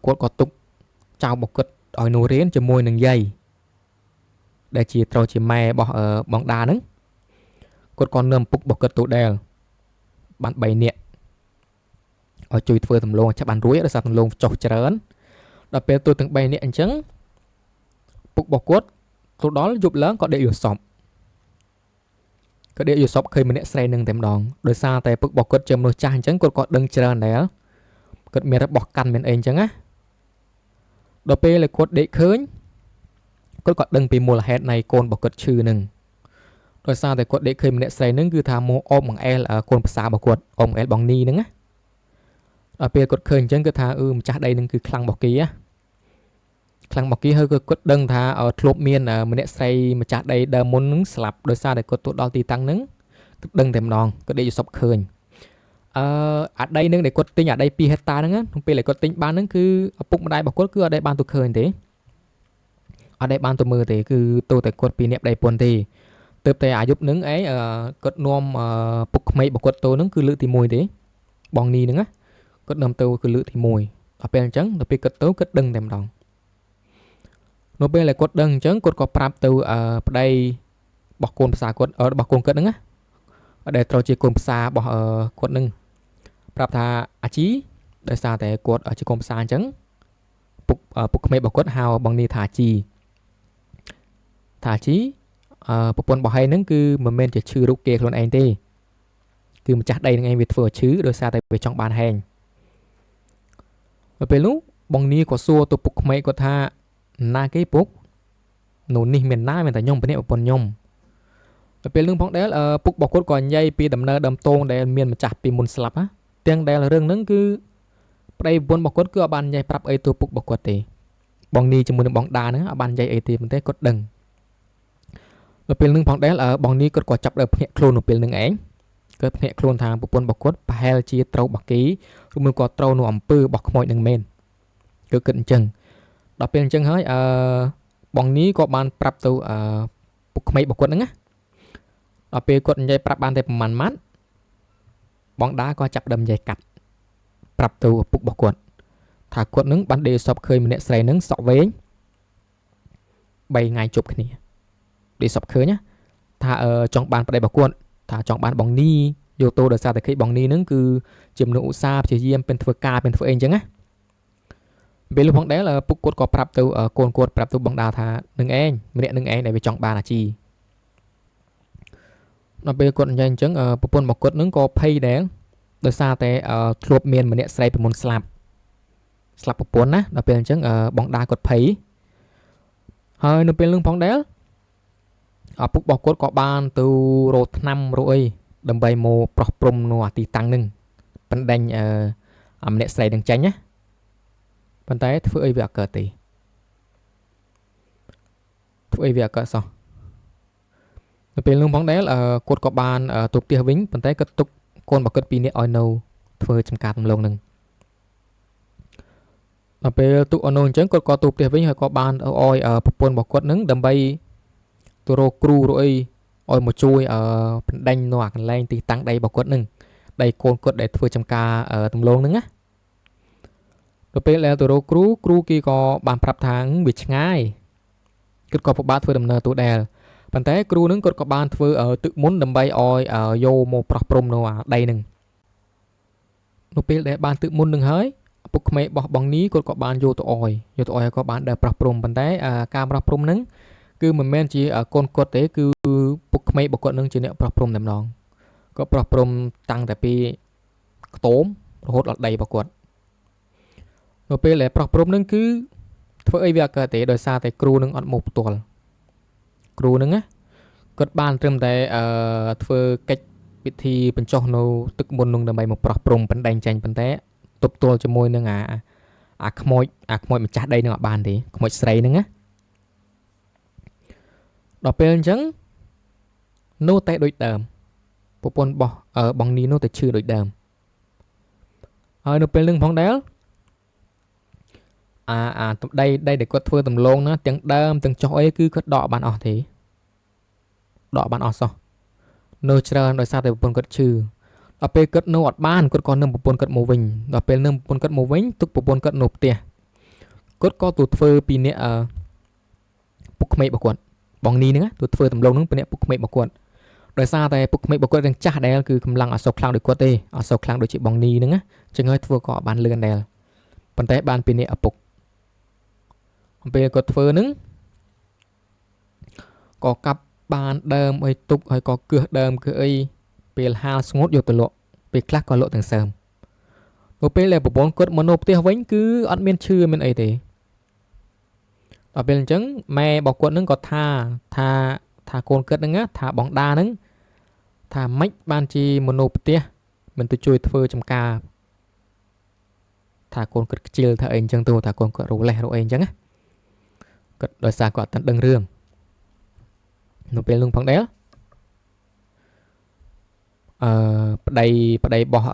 cuộn có tục chào bọc cất ở nô riêng cho môi nâng dây để chỉ trâu chỉ mè bỏ ở bóng đá nứng cột con nơm bục bọc cất tụ đèl bạn bày nè ở chui phơi tầm lông chắc bạn rúi ở sao tầm lông chọc chởn đặc biệt tôi từng bày nè anh trắng bục bọc cốt tụ đó giúp lớn có để yêu sọp có để yêu sọp khi mình nè say nâng tầm đòn đôi xa tại bục bọc cốt châm nô cha anh trắng cột có đừng chởn đấy cột mẹ đã bọc căn mình anh trắng á đó pe là cột để khơi cột có đừng bị mùa hè này cồn bọc cột chư nừng rồi sao thì cột để khơi mình để say nâng cứ tham mua ôm bằng el ở cồn xa bọc cột ôm el bằng ni nâng á ở pe cột khơi chân cứ tha chả đây nâng cứ khăng bọc kia hơi cột đừng tha ở lốp miên mình để say mà chả đây đờ muốn nứng slap rồi sao để cột tụt đo tì tăng nứng đừng thèm đòn cột để sọc khơi ở đây nâng để cột tinh ở đây pi hecta nâng á không pe lại cột tinh ban nâng cứ ở bụng đây bọc cột cứ ở đây ban tụt khơi thế ở đây ban tụt mưa thì cứ tôi tại cột pi nẹp đây buồn thì tập tay giúp nứng ấy cột nom bụng mấy bọc cột tôi nứng cứ lự thì mùi thế bong ni nứng á cột nằm tôi cứ lự thì mùi ở bên trắng rồi pi cột tôi cột đừng thèm đòn nó bên lại cột đừng trắng cột có prap từ ở đây bọc cồn xà cột ở bọc cồn cột nứng á ở đây tôi chỉ cồn xà bỏ ở cột nưng prap tha chí để sao để cột ở chỉ cồn xà trắng bục mấy bọc cột hào bằng ni thả chí bọc cồn bỏ hay nứng cứ mà men chỉ chư rút kia luôn anh đi cứ mà chắc đây ngay việc vừa chứ đôi sao tại về trong bàn hàng ở bên lúc bằng ni có xua tôi bục mấy có tha na cái bục nụ ni miền na miền tại nhung bên này bọc nhung ដល់ពេលនឹងផងដែរពុករបស់គាត់ក៏និយាយពីដំណើរដើមតងដែលមានម្ចាស់ពីមុនស្លាប់ណាទាំងដែលរឿងហ្នឹងគឺប្តីប្រពន្ធរបស់គាត់គឺអត់បាននិយាយប្រាប់អីទៅពុករបស់គាត់ទេបងនីជាមួយនឹងបងដាហ្នឹងអត់បាននិយាយអីទេប៉ុន្តែគាត់ដឹងដល់ពេលនឹងផងដែរបងនីគាត់ក៏ចាប់ដើមភ្ញាក់ខ្លួននៅពេលនឹងឯងគាត់ភ្ញាក់ខ្លួនថាប្រពន្ធរបស់គាត់ប្រហែលជាត្រូវបាគីឬមួយក៏ត្រូវនៅអំពើរបស់ខ្មោចនឹងមែនគឺគិតអញ្ចឹងដល់ពេលអញ្ចឹងហើយបងនីក៏បានប្រាប់ទៅពុកក្មេករបស់គាត់ហ្នឹងណាដល់ពេលគាត់និយាយប្រាប់បានតែប្រហែលម៉ាត់បងដាក៏ចាប់ដើមនិយាយកាត់ប្រាប់ទៅឪពុករបស់គាត់ថាគាត់នឹងបានដេកសពឃើញម្នាក់ស្រីនឹងសក់វែង3ថ្ងៃជប់គ្នាដេកសពឃើញណាថាចង់បានប្តីរបស់គាត់ថាចង់បានបងនីយកទៅដោយសារតែឃើញបងនីនឹងគឺជាមនុស្សឧស្សាហ៍ព្យាយាមเป็นធ្វើការเป็นធ្វើអីអញ្ចឹងណាពេលនោះផងដែរពុកគាត់ក៏ប្រាប់ទៅកូនគាត់ប្រាប់ទៅបងដាថានឹងឯងម្នាក់នឹងឯងដែលវាចង់បានអាជីដល់ពេលគាត់និយាយអញ្ចឹងប្រពន្ធរបស់គាត់នឹងក៏ភ័យដែរដោយសារតែធ្លាប់មានម្នាក់ស្រីពីមុនស្លាប់ប្រពន្ធណាដល់ពេលអញ្ចឹងបងដាគាត់ភ័យហើយនៅពេលនឹងផងដែរឪពុករបស់គាត់ក៏បានទៅរកថ្នាំរកអីដើម្បីមកប្រោះព្រំនៅទីតាំងនឹងបណ្ដេញម្នាក់ស្រីនឹងចាញ់ណាប៉ុន្តែធ្វើអីវាអត់កើតទេធ្វើអីវាអត់កើតសោះនៅពេលនោះផងដែរគាត់ក៏បានទៅផ្ទះវិញប៉ុន្តែគាត់ទុកកូនរបស់គាត់ពីរនាក់ឲ្យនៅធ្វើចំការដំឡូងនឹងដល់ពេលទុកឲ្យនៅអញ្ចឹងគាត់ក៏ទៅផ្ទះវិញហើយក៏បានឲ្យប្រពន្ធរបស់គាត់នឹងដើម្បីទៅរកគ្រូរកអីឲ្យមកជួយបណ្ដេញនៅកន្លែងទីតាំងដីរបស់គាត់នឹងដីកូនគាត់ដែលធ្វើចំការដំឡូងនឹងណាដល់ពេលដែលទៅរកគ្រូគេក៏បានប្រាប់ថាវាឆ្ងាយគាត់ក៏ពិបាកធ្វើដំណើរទៅដែរប៉ុន្តែគ្រូនឹងគាត់ក៏បានធ្វើទឹកមុនដើម្បីឲ្យយកមកប្រោះព្រំនៅដីនឹងនៅពេលដែលបានទឹកមុននឹងហើយពុកក្មេករបស់បងនីគាត់ក៏បានយកទៅអោយក៏បានដើរប្រោះព្រំប៉ុន្តែការប្រោះព្រំនឹងគឺមិនមែនជាកូនគាត់ទេគឺពុកក្មេករបស់គាត់នឹងជាអ្នកប្រោះព្រំតែម្ដងក៏ប្រោះព្រំតាំងតែពីខ្ទមរហូតដល់ដីរបស់គាត់នៅពេលដែលប្រោះព្រំនឹងគឺធ្វើអីវាកើតទេដោយសារតែគ្រូនឹងអត់មកផ្ទាល់គ្រូនឹងណាគាត់បានត្រឹមតែធ្វើកិច្ចពិធីបញ្ចុះនៅទឹកមុននឹងដើម្បីមកប្រោះព្រំបណ្ដេញចាញ់ប៉ុន្តែទប់ទល់ជាមួយនឹងអាខ្មោចម្ចាស់ដីនឹងអត់បានទេខ្មោចស្រីនឹងណាដល់ពេលអញ្ចឹងនោះតែដូចដើមប្រពន្ធរបស់បងនីនោះតែឈឺដូចដើមហើយនៅពេលនឹងផងដែរដីដែលគាត់ធ្វើដំឡូងណាទាំងដើមទាំងចុះអីគឺគាត់ដកបានអស់ទេដកបានអស់សោះនៅច្រើនដោយសារតែប្រពន្ធគាត់ឈឺដល់ពេលគាត់នៅអត់បានគាត់ក៏នឹងប្រពន្ធគាត់មកវិញដល់ពេលនឹងប្រពន្ធគាត់មកវិញទុកប្រពន្ធគាត់នៅផ្ទះគាត់ក៏ទៅធ្វើពីអ្នកពុកក្មេករបស់គាត់បងនីហ្នឹងទៅធ្វើដំឡូងហ្នឹងពីអ្នកពុកក្មេករបស់គាត់ដោយសារតែពុកក្មេករបស់គាត់ទាំងចាស់ដែលគឺកម្លាំងអត់សូវខ្លាំងដូចគាត់ទេអត់សូវខ្លាំងដូចជាបងនីហ្នឹងណាចឹងហើយធ្វើក៏អត់បានលឿនដែរប៉ុន្តែបានពីអ្នកឪពុកពេលគាត់ធ្វើហ្នឹងក៏កាប់បានដើមអីទុកហើយក៏គើសដើមគឺអីពេលហាលស្ងួតយកទៅលក់ពេលខ្លះក៏លក់ទាំងសើមនៅពេលដែលប្រពន្ធគាត់មកនៅផ្ទះវិញគឺអត់មានឈឺមានអីទេដល់ពេលអញ្ចឹងម៉ែរបស់គាត់នឹងក៏ថាកូនគាត់ហ្នឹងថាបងដាហ្នឹងថាម៉េចបានជាមកនៅផ្ទះមិនទៅជួយធ្វើចំការថាកូនគាត់ខ្ជិលថាអីអញ្ចឹងទៅថាកូនគាត់រលេះរអីអញ្ចឹងណាគាត់ដោយសារគាត់អត់ទាន់ដឹងរឿងនៅពេលនោះផងដែរប្តីរបស់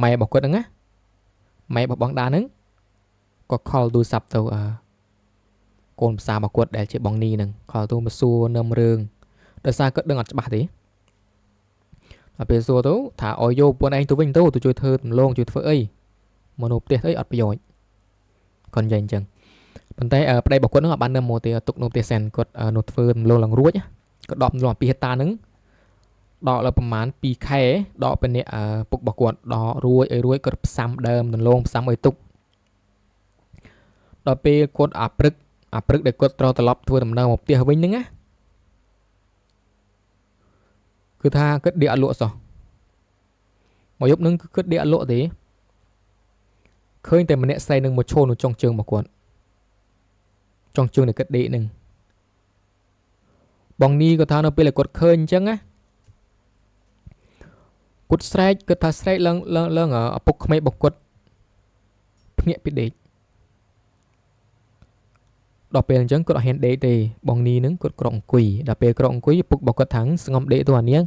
ម៉ែរបស់គាត់ហ្នឹងណាម៉ែរបស់បងដាហ្នឹងក៏ខលទូរស័ព្ទទៅកូនប្រសារបស់គាត់ដែលជាបងនីហ្នឹងខលទូមកសួរនឹមរឿងដោយសារគាត់ដឹងអត់ច្បាស់ទេដល់ពេលសួរទៅថាឲ្យយកប្រពន្ធឯងទៅវិញទៅជួយធ្វើដំឡូងជួយធ្វើអីមកនៅផ្ទះអីអត់ប្រយោជន៍គាត់និយាយអញ្ចឹងប៉ុន្តែប្តីរបស់គាត់ហ្នឹងអត់បាននឹមមកទេទុកនៅផ្ទះសិនគាត់នៅធ្វើដំឡូងឡើងរួចគាត់ដកដំឡូងពីហេតាហ្នឹងដកលើប្រហែល2ខែដកពីអ្នកពុករបស់គាត់ដករួចគាត់ផ្សំដើមដំឡូងផ្សំឲ្យទុកដល់ពេលគាត់អាព្រឹកដែលគាត់ត្រូវត្រឡប់ធ្វើដំណើរមកផ្ទះវិញហ្នឹងណាគឺថាគាត់ដេកអត់លក់សោះមកយប់ហ្នឹងគឺគាត់ដេកអត់លក់ទេឃើញតែម្នាក់ស្រីនឹងមកឈរនៅចុងជើងរបស់គាត់ចុងជើងដែលគាត់ដេកហ្នឹង Bong ni có thao nó bây là cột khơi chăng á cột sấy có thao sấy lăng ở bốc mấy bọc cột nhẹ bị đế đọc bên chăng cột hẹn đế thì bong ni nứng cột cọng quỷ đọc bên cọng quỷ bốc bọc cột thắng ngom đếตัวนี้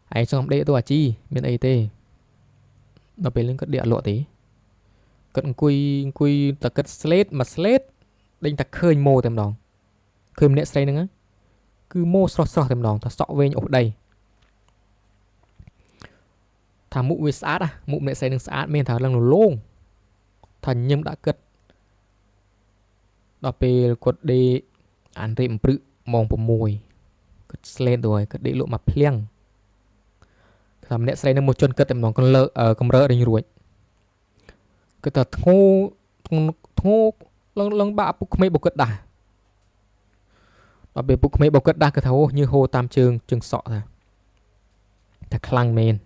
ai ngom đếตัวchi miền ấy tê đọc bên lưng cột địa lộ tí cột quỷ ta cột slate mà slate đinh ta khơi mô thêm đòn khơi nè sấy nứng á cứ mô sọ thêm đòn ta sọ về nhổ đây thà mụ với sát à mụ nè sấy nứng sát men thà lăng lông thành nhưng đã cất đọc về cột đi ăn rìm bự mong bộ mùi cất lên rồi cất đi lộ mặt phèn làm nè xây nên một chân cất em nó con lợ con rỡ đây rồi cất thật thô lăng bạ bục mấy bọc cất đà đọc về bục mấy bọc cất đà cất thấu như hồ tam trường sọ ra thật khăng men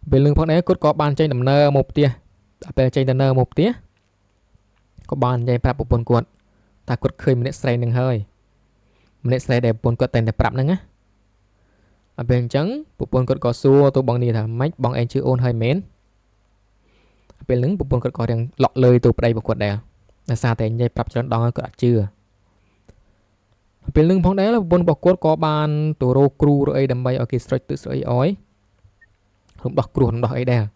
về lưng phong đấy cốt có bàn trên đầm nơ một tia đọc về trên đầm nơ một tia có bàn dây prap bồn cuộn ta cột khơi mình sẽ nâng hơi mình sẽ để bồn cuộn tên để prap nâng á ở bên trắng bồn cuộn có xua tôi bằng đi thà mách bằng anh chưa ôn hơi mến bên lưng bồn cuộn có đang lọ lời từ đây bồn cuộn đây là sao thì dây prap cho nó đong có chưa bên lưng phong đấy là bồn cuộn có bàn tổ rô cru rồi đầm bay ở kia straight tự sợi ói không đọc cru không đọc ấy đây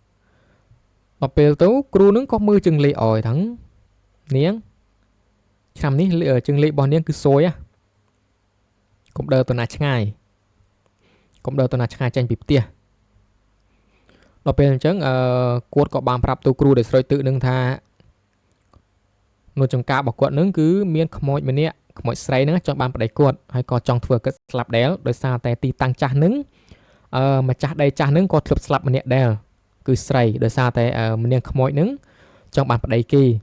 ở bên tấu cru nướng có mưa chừng lì ỏi thắng niếng chăm ní ở chừng lì bò niếng cứ xôi á cũng đỡ tuần ngày tranh bịp tia nó bên chấn cuột có bàn prap tu cru để rồi tự nâng tha nó trong cá bọc cuộn nướng cứ miên khmoi mình nè khmoi sấy nướng trong bàn đầy cuộn hay có trong thừa cái slap đéo để sao tay ti tăng chả nướng mà chả đây chả nướng có slap slap mình nè đéo cứ sấy để sao tay mình nè khmoi nướng trong bàn đầy kỳ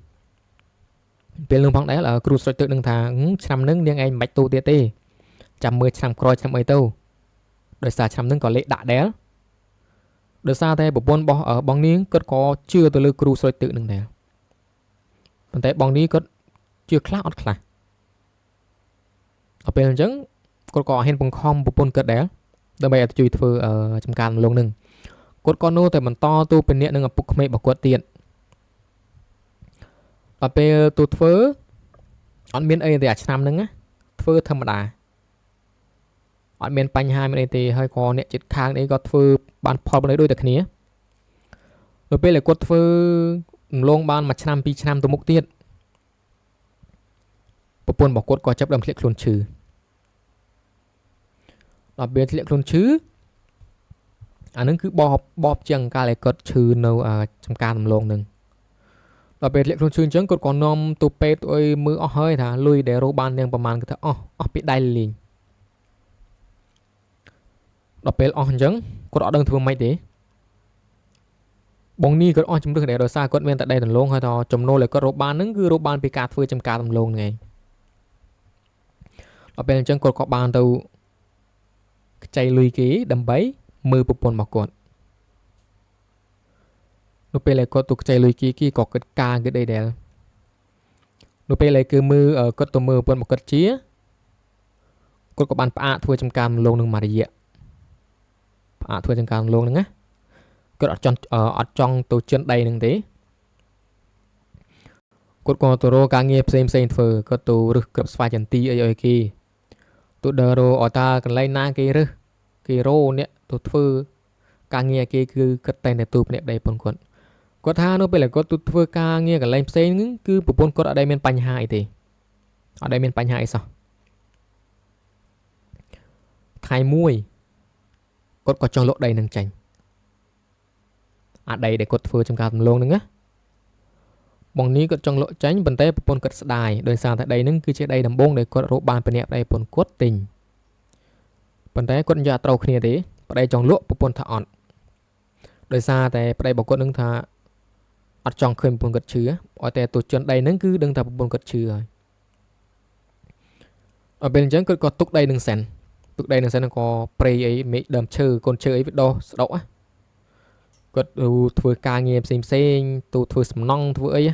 bên lưng phong đấy là cru rồi tự nâng thà chăm nướng niêng anh bạch tu tia tê chăm mười chăm coi chăm ấy tâu đời xa chăm nâng có lệ đạ đéo đời xa thế bộ bôn bỏ ở bóng ní cất có chưa từ lưu cru rồi tự nâng đéo còn thế bóng ní cất chưa khá ở bên chấn cất có hên bóng khom bộ bôn cất đéo đời bây giờ chui thơ ở trong can luôn nâng cất có nô tại mình to tu bên nè nâng ở bục mê bảo quật tiện ở bên tu thơ on miền ấy thì à chăm nâng á thơ thâm đà ở miền Pành Hai miền thì hơi có nè chít khang đấy có phư ban phò lấy đôi đặc nia rồi bây là quật phư long ban mà trăm pi trăm từ mục tiết bộ phận bảo quật có chấp đồng liệt luôn trừ ở bên liệt luôn chứ anh nó cứ bóp chẳng ca lại cất trừ nâu trong ca làm long nừng ở bên liệt luôn trừ chẳng cột còn nom tụ pe tôi mưa hơi thà lui để rô ban đangประมาณcái thà bị đai liền đọc bê ổn chẳng có đỡ đơn thường mấy thế bóng ni có ổn chúng được để rồi xa có bên tại đây tầm luôn hay thò chồng nô lại có rô ban nứng cứ rô ban bị cát phơi trong cá tầm luôn này đọc bê chẳng có ban tàu chạy lùi ký đầm bấy mưa bột bồn mọc cuộn đọc bê lại có tụ chạy lùi ký có cái ca cái đây đèo đọc bê lại cứ mưa ở có tụ mưa bồn một cất chía có ban phá phơi trong cá luôn nâng mà đi thua chân càng luôn nữa có ở trong tổ chân đây nâng thế cột còn tổ rô càng nghiệp xem phở có tổ rực cập phai chân ti ở kia tổ đờ rô ở ta cần lấy na kia rư kia rô nè tổ phơ càng nghiệp kia cứ cất tay này tụp nè đây bồn quần có tha nó bây là có tổ phơ càng nghiệp cần lấy xem cứ bộ bồn có ở đây men Pành Hai thì ở đây men Pành Hai sao thay muôi có trong lỗ đây nâng chành đây để cột phơi trong cá tầm luôn nữa bằng ní có trong lỗ tránh bên tay bồn cất đài đời sao tại đây nâng cứ chế đây đầm bông để có rô bàn bên đây bồn cốt tình bên tay cột nhà trâu kia thế ở đây trong lỗ bồn thả on đời xa tại đây bảo cột nâng thả ở trong khơi bồn cất chứa ở tại tổ chân đây nâng cứ đừng thả bồn cất chứa rồi ở bên chân có túc đây nâng sẵn tụi đây là sẽ có prey ấy mấy đầm chơi con chơi ấy biết đo đỏ á có thưa ca nghiệp xem tụ thưa sầm nong thưa ấy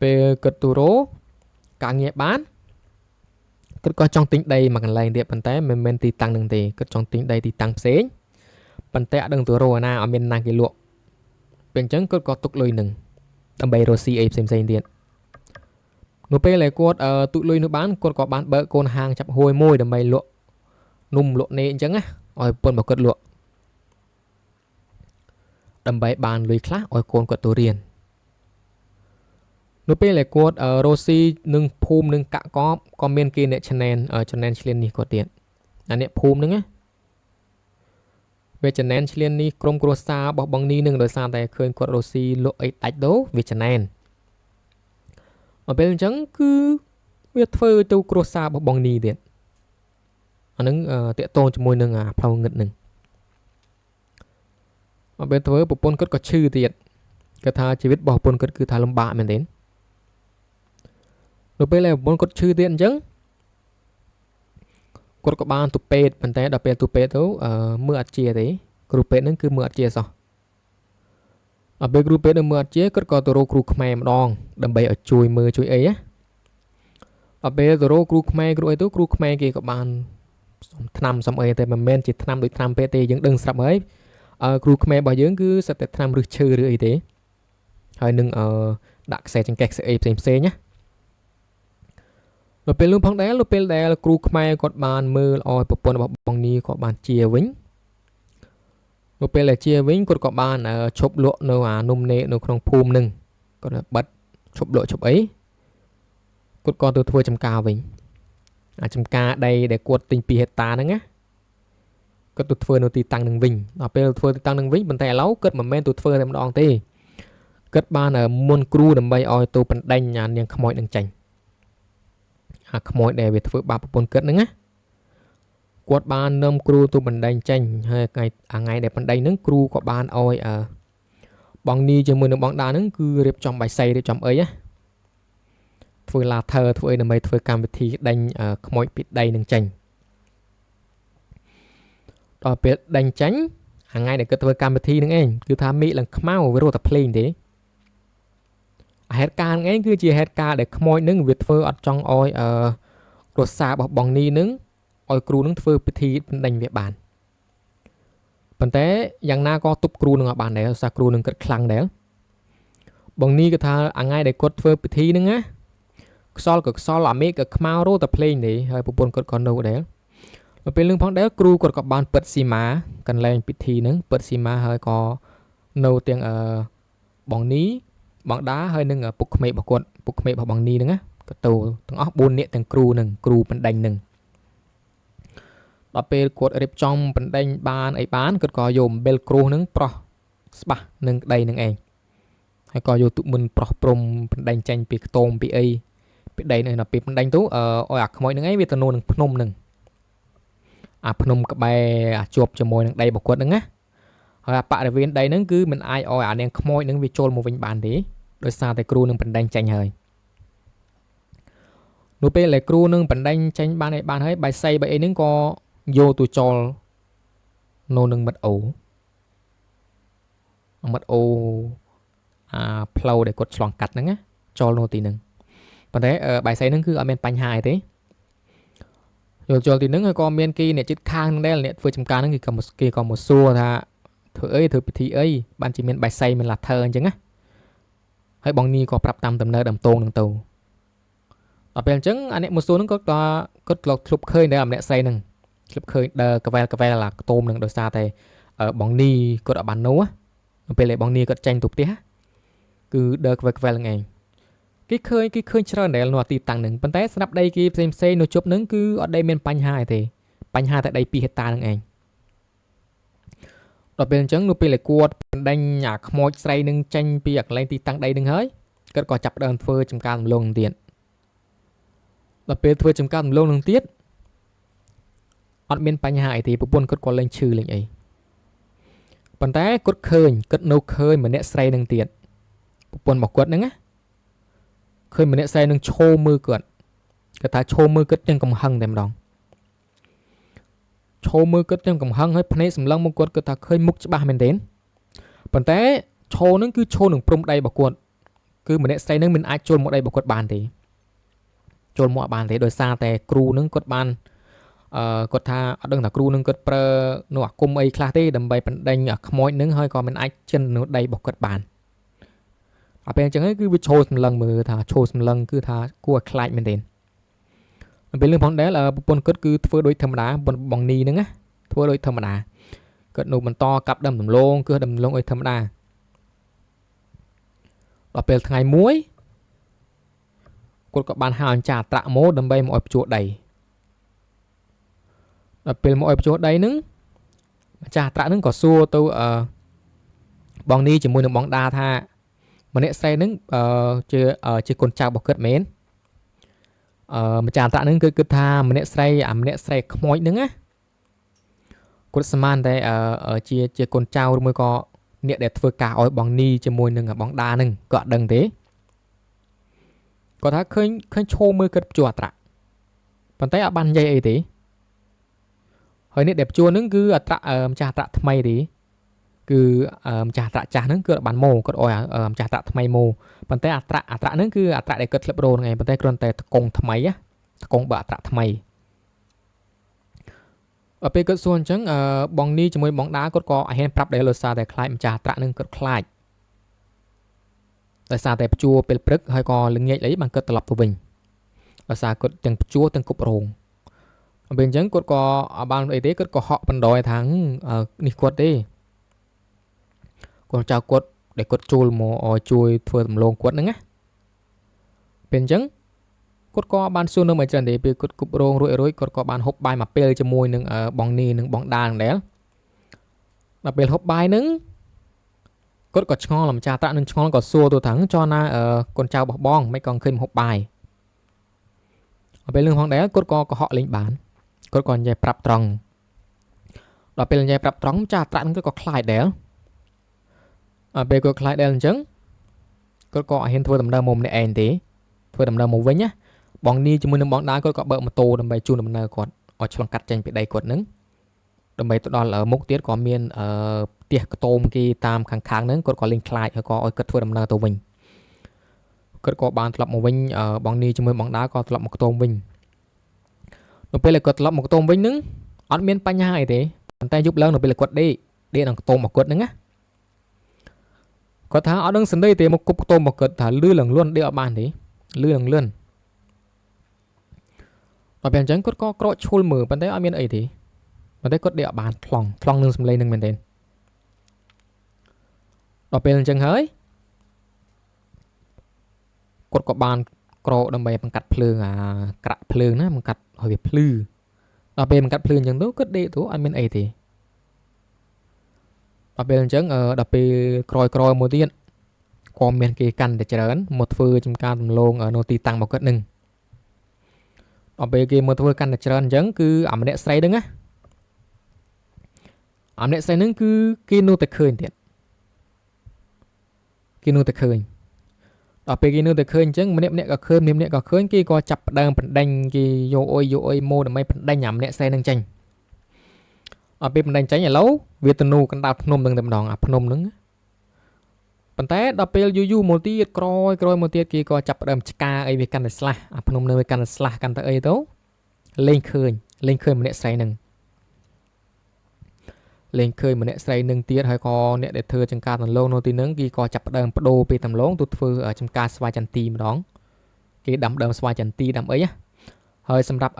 về cật tụ rố ca nghiệp bán គាត់ក៏ចង់ទិញដីមកកន្លែងទៀតប៉ុន្តែមិនមែនទីតាំងនឹងទេគាត់ចង់ទិញដីទីតាំងផ្សេងប៉ុន្តែអត់ដឹងទៅរកណាអត់មានណាគេលក់ពេលអញ្ចឹងគាត់ក៏ទុកលុយនឹងដើម្បីរកស៊ីអីផ្សេងៗទៀតនៅពេលដែលគាត់ទុកលុយនោះបានគាត់ក៏បានបើកកូនហាងចាប់ហួយមួយដើម្បីលក់នំលក់នេអញ្ចឹងណាឲ្យប្រពន្ធរបស់គាត់លក់ដើម្បីបានលុយខ្លះឲ្យកូនគាត់ទៅរៀននៅពេលដែលគាត់រកស៊ីនឹងភូមិនឹងកាក់កបក៏មានគេអ្នកចំណែនឆ្លៀននេះគាត់ទៀតអាអ្នកភូមិហ្នឹងណាវាចំណែនឆ្លៀននេះក្រុមគ្រួសាររបស់បងនីនឹងដោយសារតែឃើញគាត់រកស៊ីលក់អីដាច់ដោវាចំណែនមកពេលអញ្ចឹងគឺវាធ្វើទៅគ្រួសាររបស់បងនីទៀតអានឹងតាក់ទងជាមួយនឹងអាផ្លូវងឹតនឹងមកពេលធ្វើប្រពន្ធគាត់ក៏ឈឺទៀតគាត់ថាជីវិតរបស់ប្រពន្ធគាត់គឺថាលំបាកមែនទេនៅពេលដែលប្រពន្ធគាត់ឈឺទៀតអញ្ចឹងគាត់ក៏បានទៅពេទ្យប៉ុន្តែដល់ពេលទៅពេទ្យទៅមើលអត់ជាទេគ្រូពេទ្យហ្នឹងគឺមើលអត់ជាសោះដល់ពេលគ្រូពេទ្យនឹងមើលអត់ជាគាត់ក៏ទៅរកគ្រូខ្មែរម្ដងដើម្បីឲ្យជួយមើលជួយអីណាដល់ពេលទៅរកគ្រូខ្មែរគ្រូអីទៅគ្រូខ្មែរគេក៏បានថ្នាំសំអីតែមិនមែនជាថ្នាំដូចថ្នាំពេទ្យទេយើងដឹងស្រាប់ហើយគ្រូខ្មែររបស់យើងគឺសិតតែថ្នាំរឹសឈើឬអីទេហើយនឹងដាក់ខ្សែចង្កេះខ្សែអីផ្សេងៗណានៅពេលនោះផងដែរនៅពេលដែលគ្រូខ្មែរគាត់បានមើលឲ្យប្រពន្ធរបស់បងនីគាត់បានជាវិញនៅពេលដែលជាវិញគាត់ក៏បានឈប់លក់នៅអានំនេនៅក្នុងភូមិនឹងគាត់បិទឈប់លក់ឈប់អីគាត់ក៏ទៅធ្វើចំការវិញអាចំការដីដែលគាត់ទិញ2ហិកតាហ្នឹងណាគាត់ទៅធ្វើនៅទីតាំងនឹងវិញដល់ពេលធ្វើទីតាំងនឹងវិញប៉ុន្តែឥឡូវគាត់មិនមែនទៅធ្វើតែម្ដងទេគាត់បានមុនគ្រូដើម្បីឲ្យទៅបណ្ដេញអានាងខ្មោចនឹងចាញ់អាខ្មោចដែលវាធ្វើបាបប្រពន្ធគាត់ហ្នឹងណាគាត់បាននាំគ្រូទៅបណ្ដេញចេញហើយថ្ងៃដែលបណ្ដេញហ្នឹងគ្រូក៏បានឲ្យបងនីជាមួយនឹងបងដាហ្នឹងគឺរៀបចំបាយសីរៀបចំអីណាធ្វើឡាធើធ្វើអីដើម្បីធ្វើកម្មវិធីដេញខ្មោចពីដីនឹងចេញដល់ពេលដេញចេញថ្ងៃដែលគាត់ធ្វើកម្មវិធីហ្នឹងឯងគឺថាមីឡើងខ្មៅវារត់តែភ្លេងទេហេតុការណ៍ហ្នឹងឯងគឺជាហេតុការណ៍ដែលខ្មោចហ្នឹងវាធ្វើអត់ចង់ឲ្យគ្រួសាររបស់បងនីហ្នឹងឲ្យគ្រូនឹងធ្វើពិធីបណ្ដេញវាបានប៉ុន្តែយ៉ាងណាក៏ទប់គ្រូនឹងអត់បានដែរដោយសារគ្រូនឹងគាត់ខ្លាំងដែរបងនីគាត់ថាថ្ងៃដែលគាត់ធ្វើពិធីហ្នឹងណាខ្សលក៏ខ្សលអាមេក៏ខ្មៅរត់តែភ្លេងទេហើយប្រពន្ធគាត់ក៏នៅដែរដល់ពេលនឹងផងដែរគ្រូគាត់ក៏បានពិតស៊ីម៉ាកន្លែងពិធីហ្នឹងពិតស៊ីម៉ាហើយក៏នៅទាំងបងនីបងដាហើយនឹងពុកក្មេករបស់គាត់ពុកក្មេករបស់បងនីហ្នឹងណាក៏ទៅទាំងអស់4នាក់ទាំងគ្រូនឹងគ្រូបណ្ដេញនឹងដល់ពេលគាត់រៀបចំបណ្ដេញបានអីបានគាត់ក៏យកអំបិលគ្រូនឹងប្រោះស្បាស់នឹងដីនឹងឯងហើយក៏យកទុកមិនប្រោះព្រំបណ្ដេញចេញពីខ្ទមពីអីពីដីនឹងដល់ពេលបណ្ដេញទៅឲ្យអាខ្មោចនឹងឯងវាទៅនឹងភ្នំនឹងអាភ្នំក្បែរអាជាប់ជាមួយនឹងដីរបស់គាត់ហ្នឹងណាហើយអាបរិវេណដីហ្នឹងគឺមិនអាចឲ្យអានាងខ្មោចហ្នឹងវាចូលមកវិញបានទេដោយសារតែគ្រូនឹងបណ្ដេញចេញហើយនៅពេលដែលគ្រូនឹងបណ្ដេញចេញបានហើយបាយសីបាយអីហ្នឹងក៏យកទៅចោលនៅនឹងមិត្តអូអាផ្លូវដែលគាត់ឆ្លងកាត់ហ្នឹងណាចោលនៅទីហ្នឹងប៉ុន្តែបាយសីហ្នឹងគឺអត់មានបញ្ហាអីទេយកចូលទីហ្នឹងហើយក៏មានគេអ្នកចិត្តខាងហ្នឹងដែរអ្នកធ្វើចំការហ្នឹងគេក៏មកសួរថាធ្វើពិធីអីបានជាមានបាយសីមានឡាធើអញ្ចឹងណាហើយបងនីក៏ប្រាប់តាមដំណើរដំតងហ្នឹងទៅដល់ពេលអញ្ចឹងអាអ្នកមកសួរហ្នឹងគាត់ធ្លុបឃើញដែរអាម្នាក់ស្រីហ្នឹងធ្លុបឃើញដើរកវែលអាខ្ទមហ្នឹងដោយសារតែបងនីគាត់អត់បាននោះណាពេលបងនីគាត់ចាញ់ទៅផ្ទះគឺដើរកវែលហ្នឹងឯងគេឃើញច្រើនដែរនៅទីតាំងហ្នឹងប៉ុន្តែស្រាប់ដីគេផ្សេងនៅជប់ហ្នឹងគឺអត់ដែលមានបញ្ហាអីទេបញ្ហាតែដី2ហិកតាហ្នឹងឯងដល់ពេលអញ្ចឹងនៅពេលដែលគាត់បណ្ដេញអាខ្មោចស្រីនឹងចេញពីកន្លែងទីតាំងដីនឹងហើយគាត់ក៏ចាប់ដើមធ្វើចំការរំលងនឹងទៀតដល់ពេលធ្វើចំការរំលងនឹងទៀតអត់មានបញ្ហាអីទេប្រពន្ធគាត់ក៏លែងឈឺលែងអីប៉ុន្តែគាត់ឃើញម្នាក់ស្រីនឹងទៀតប្រពន្ធរបស់គាត់ហ្នឹងណាឃើញម្នាក់ស្រីនឹងឈោមើលគាត់ថាឈោមើលគាត់ទាំងកំហឹងតែម្ដងឈោមើលគាត់ទាំងកំហឹងហើយភ្នែកសម្លឹងមកគាត់ថាឃើញមុខច្បាស់មែនទេប៉ុន្តែឈោនឹងគឺឈោនឹងព្រំដៃរបស់គាត់គឺម្នាក់ស្រីនឹងមិនអាចចូលមកដៃរបស់គាត់បានទេ ចូលមកបានទេដោយសារតែគ្រូនឹងគាត់បានគាត់ថាអត់ដឹងថាគ្រូនឹងគាត់ប្រើនៅអាគមអីខ្លះទេដើម្បីបណ្ដេញខ្មោចនឹងហើយក៏មិនអាចចិននៅដីរបស់គាត់បានអាពេលអញ្ចឹងគឺវាឈោសម្លឹងមើលថាឈោសម្លឹងគឺថាគួរឲ្យខ្លាចមែនទេពេលលឿនផងដែរប្រពន្ធគាត់គឺធ្វើដូចធម្មតាបងនីហ្នឹងណាធ្វើដូចធម្មតាគាត់នៅបន្តកាប់ដើមដំឡូងគឺដើមដំឡូងឲ្យធម្មតាដល់ពេលថ្ងៃមួយគាត់ក៏បានហៅអញ្ចាត្រាក់មកដើម្បីមកឲ្យភ្ជួរដីដល់ពេលមកឲ្យភ្ជួរដីហ្នឹងម្ចាស់ត្រាក់ហ្នឹងក៏សួរទៅបងនីជាមួយនឹងបងដាថាម្នាក់ស្រីហ្នឹងជាកូនចៅរបស់គាត់មែនម្ចាស់ត្រាក់ហ្នឹងគឺគិតថាម្នាក់ស្រីខ្មោចហ្នឹងណាគាត់ស្មានតែជាកូនចៅឬមួយក៏អ្នកដែលធ្វើការឲ្យបងនីជាមួយនឹងបងដាហ្នឹងក៏អត់ដឹងទេគាត់ថាឃើញឈោមើលគាត់ភ្ជួរអត្រាក់ប៉ុន្តែអត់បាននិយាយអីទេហើយនេះដែលភ្ជួរហ្នឹងគឺអត្រាក់ម្ចាស់អត្រាក់ថ្មីទេគឺម្ចាស់អត្រាក់ចាស់ហ្នឹងគឺបានមកគាត់អោយម្ចាស់អត្រាក់ថ្មីមកប៉ុន្តែអត្រាក់ហ្នឹងគឺអត្រាក់ដែលគាត់ធ្លាប់រោហ្នឹងឯងប៉ុន្តែគ្រាន់តែតកងថ្មីតកងបើអត្រាក់ថ្មីពេលគាត់សួរអញ្ចឹងបងនីជាមួយបងដាគាត់ក៏អត់ហ៊ានប្រាប់ដែរដោយសារតែខ្លាចម្ចាស់អត្រាក់ហ្នឹងគាត់ខ្លាចដោយសារតែភ្ជួរពេលព្រឹកហើយក៏ល្ងាចអីបានគាត់ត្រឡប់ទៅវិញដោយសារគាត់ទាំងភ្ជួរទាំងគប់រោងពេលអញ្ចឹងគាត់ក៏អត់បានអីទេគាត់ក៏ហក់បណ្ដោយថានេះគាត់ទេគាត់ចៅគាត់ដែលគាត់ចូលមកជួយធ្វើដំឡូងគាត់ហ្នឹងណាពេលអញ្ចឹងគាត់ក៏បានសួរនៅមួយច្រើនទេពេលគាត់គប់រោងរួចគាត់ក៏បានហូបបាយមួយពេលជាមួយនឹងបងនីនិងបងដានឹងដែរដល់ពេលហូបបាយហ្នឹងគាត់ក៏ឆ្ងល់ម្ចាស់ត្រាក់នឹងឆ្ងល់ក៏សួរទៅថាចោះណាកូនចៅរបស់បងមិនក៏ឃើញហូបបាយដល់ពេលនឹងផងដែរគាត់ក៏កុហកលេងបានគាត់ក៏និយាយប្រាប់ត្រង់ដល់ពេលនិយាយប្រាប់ត្រង់ម្ចាស់ត្រាក់នឹងគាត់ក៏ខ្លាចដែរពេលគាត់ខ្លាចដែរអញ្ចឹងគាត់ក៏អត់ហ៊ានធ្វើដំណើរមកម្នាក់ឯងទេធ្វើដំណើរមកវិញណាបងនីជាមួយនឹងបងដាគាត់ក៏បើកម៉ូតូដើម្បីជូនដំណើរគាត់ឲ្យឆ្លងកាត់ចេញពីដីគាត់នឹងដើម្បីទៅដល់មុខទៀតក៏មានផ្ទះខ្ទមគេតាមខាងហ្នឹងគាត់ក៏លេងខ្លាចហើយក៏ឲ្យគាត់ធ្វើដំណើរទៅវិញគាត់ក៏បានត្រឡប់មកវិញបងនីជាមួយបងដាក៏ត្រឡប់មកខ្ទមវិញនៅពេលគាត់ត្រឡប់មកខ្ទមវិញហ្នឹងអត់មានបញ្ហាអីទេប៉ុន្តែយប់ឡើងនៅពេលគាត់ដេកក្នុងខ្ទមរបស់គាត់ហ្នឹងណាគាត់ថាអត់ដឹងសន្តិទេមកគប់ខ្ទមរបស់គាត់ថាលឺលងលន់ដេកអត់បានទេលឺលងលន់ដល់ពេលអញ្ចឹងគាត់ក៏ក្រោកឈុលមើលប៉ុន្តែអត់មានអីទេប៉ុន្តែគាត់ដេកអត់បានថ្លង់នឹងសំឡេងនឹងមែនទេដល់ពេលអញ្ចឹងហើយគាត់ក៏បានក្រោកដើម្បីបង្កាត់ភ្លើងក្រាក់ភ្លើងណាបង្កាត់ឲ្យវាភ្លឺដល់ពេលបង្កាត់ភ្លើងអញ្ចឹងទៅគាត់ដេកទៅអត់មានអីទេដល់ពេលអញ្ចឹងដល់ពេលក្រោយមួយទៀតក៏មានគេកាន់តែច្រើនមកធ្វើចំការដំឡូងនៅទីតាំងរបស់គាត់នឹងដល់ពេលគេមកធ្វើកាន់តែច្រើនអញ្ចឹងគឺអាម្នាក់ស្រីហ្នឹងណាអាម្នាក់ស្រីហ្នឹងគឺគេនៅតែឃើញទៀតគេនៅតែឃើញដល់ពេលគេនៅតែឃើញអញ្ចឹងម្នាក់ក៏ឃើញម្នាក់ក៏ឃើញគេក៏ចាប់ផ្ដើមបណ្ដេញគេយកអុយមកដើម្បីបណ្ដេញអាម្នាក់ស្រីហ្នឹងចេញដល់ពេលបណ្ដេញចេញឥឡូវវាទៅនៅកណ្ដាលភ្នំហ្នឹងតែម្ដងអាភ្នំហ្នឹងប៉ុន្តែដល់ពេលយូរមកទៀតក្រោយមកទៀតគេក៏ចាប់ផ្ដើមឆ្កាអីវាកាន់តែស្លាស់អាភ្នំនៅវាកាន់តែស្លាស់កាន់តែអីទៅលេងឃើញម្នាក់ស្រីហ្នឹងលេងឃើញម្នាក់ស្រីនឹងទៀតហើយក៏អ្នកដែលធ្វើចំការដំឡូងនៅទីហ្នឹងគេក៏ចាប់ផ្ដើមបដូរពីដំឡូងទៅធ្វើចំការស្វាយចន្ទីម្ដងគេដាំដើមស្វាយចន្ទីដាំអីហើយសម្រាប់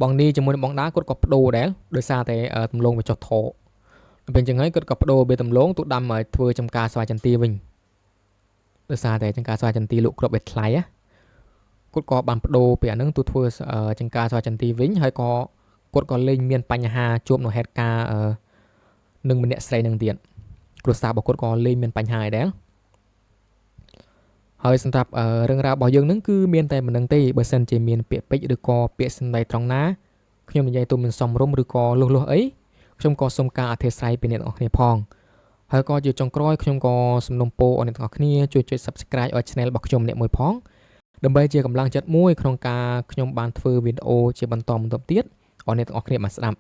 បងនីជាមួយនឹងបងដាគាត់ក៏បដូរដែរដោយសារតែដំឡូងវាចុះថោពេលអញ្ចឹងហើយគាត់ក៏បដូរពីដំឡូងទៅដាំឲ្យធ្វើចំការស្វាយចន្ទីវិញដោយសារតែចំការស្វាយចន្ទីលក់គ្រប់វាថ្លៃគាត់ក៏បានបដូរពីអាហ្នឹងទៅធ្វើចំការស្វាយចន្ទីវិញហើយក៏គាត់ក៏លេងមានបញ្ហាជួបនៅហេតុការណ៍នឹងម្នាក់ស្រីនឹងទៀតគ្រួសាររបស់គាត់ក៏លេងមានបញ្ហាឯដែរហើយសម្រាប់រឿងរ៉ាវរបស់យើងនឹងគឺមានតែប៉ុណ្្នឹងទេបើសិនជាមានពាក្យពេចន៍ឬក៏ពាក្យសម្ដីត្រង់ណាខ្ញុំនិយាយទៅមិនសមរម្យឬក៏លុះអីខ្ញុំក៏សូមការអធិស្ឋានពីអ្នកទាំងអស់គ្នាផងហើយក៏ជាចុងក្រោយខ្ញុំក៏សំណូមពរឲ្យអ្នកទាំងអស់គ្នាជួយចុច Subscribe ឲ្យ Channel របស់ខ្ញុំអ្នកមួយផងដើម្បីជាកម្លាំងចិត្តមួយក្នុងការខ្ញុំបានធ្វើវីដេអូជាបន្តទៀតឲ្យអ្នកទាំងអស់គ្នាបានស្ដាប់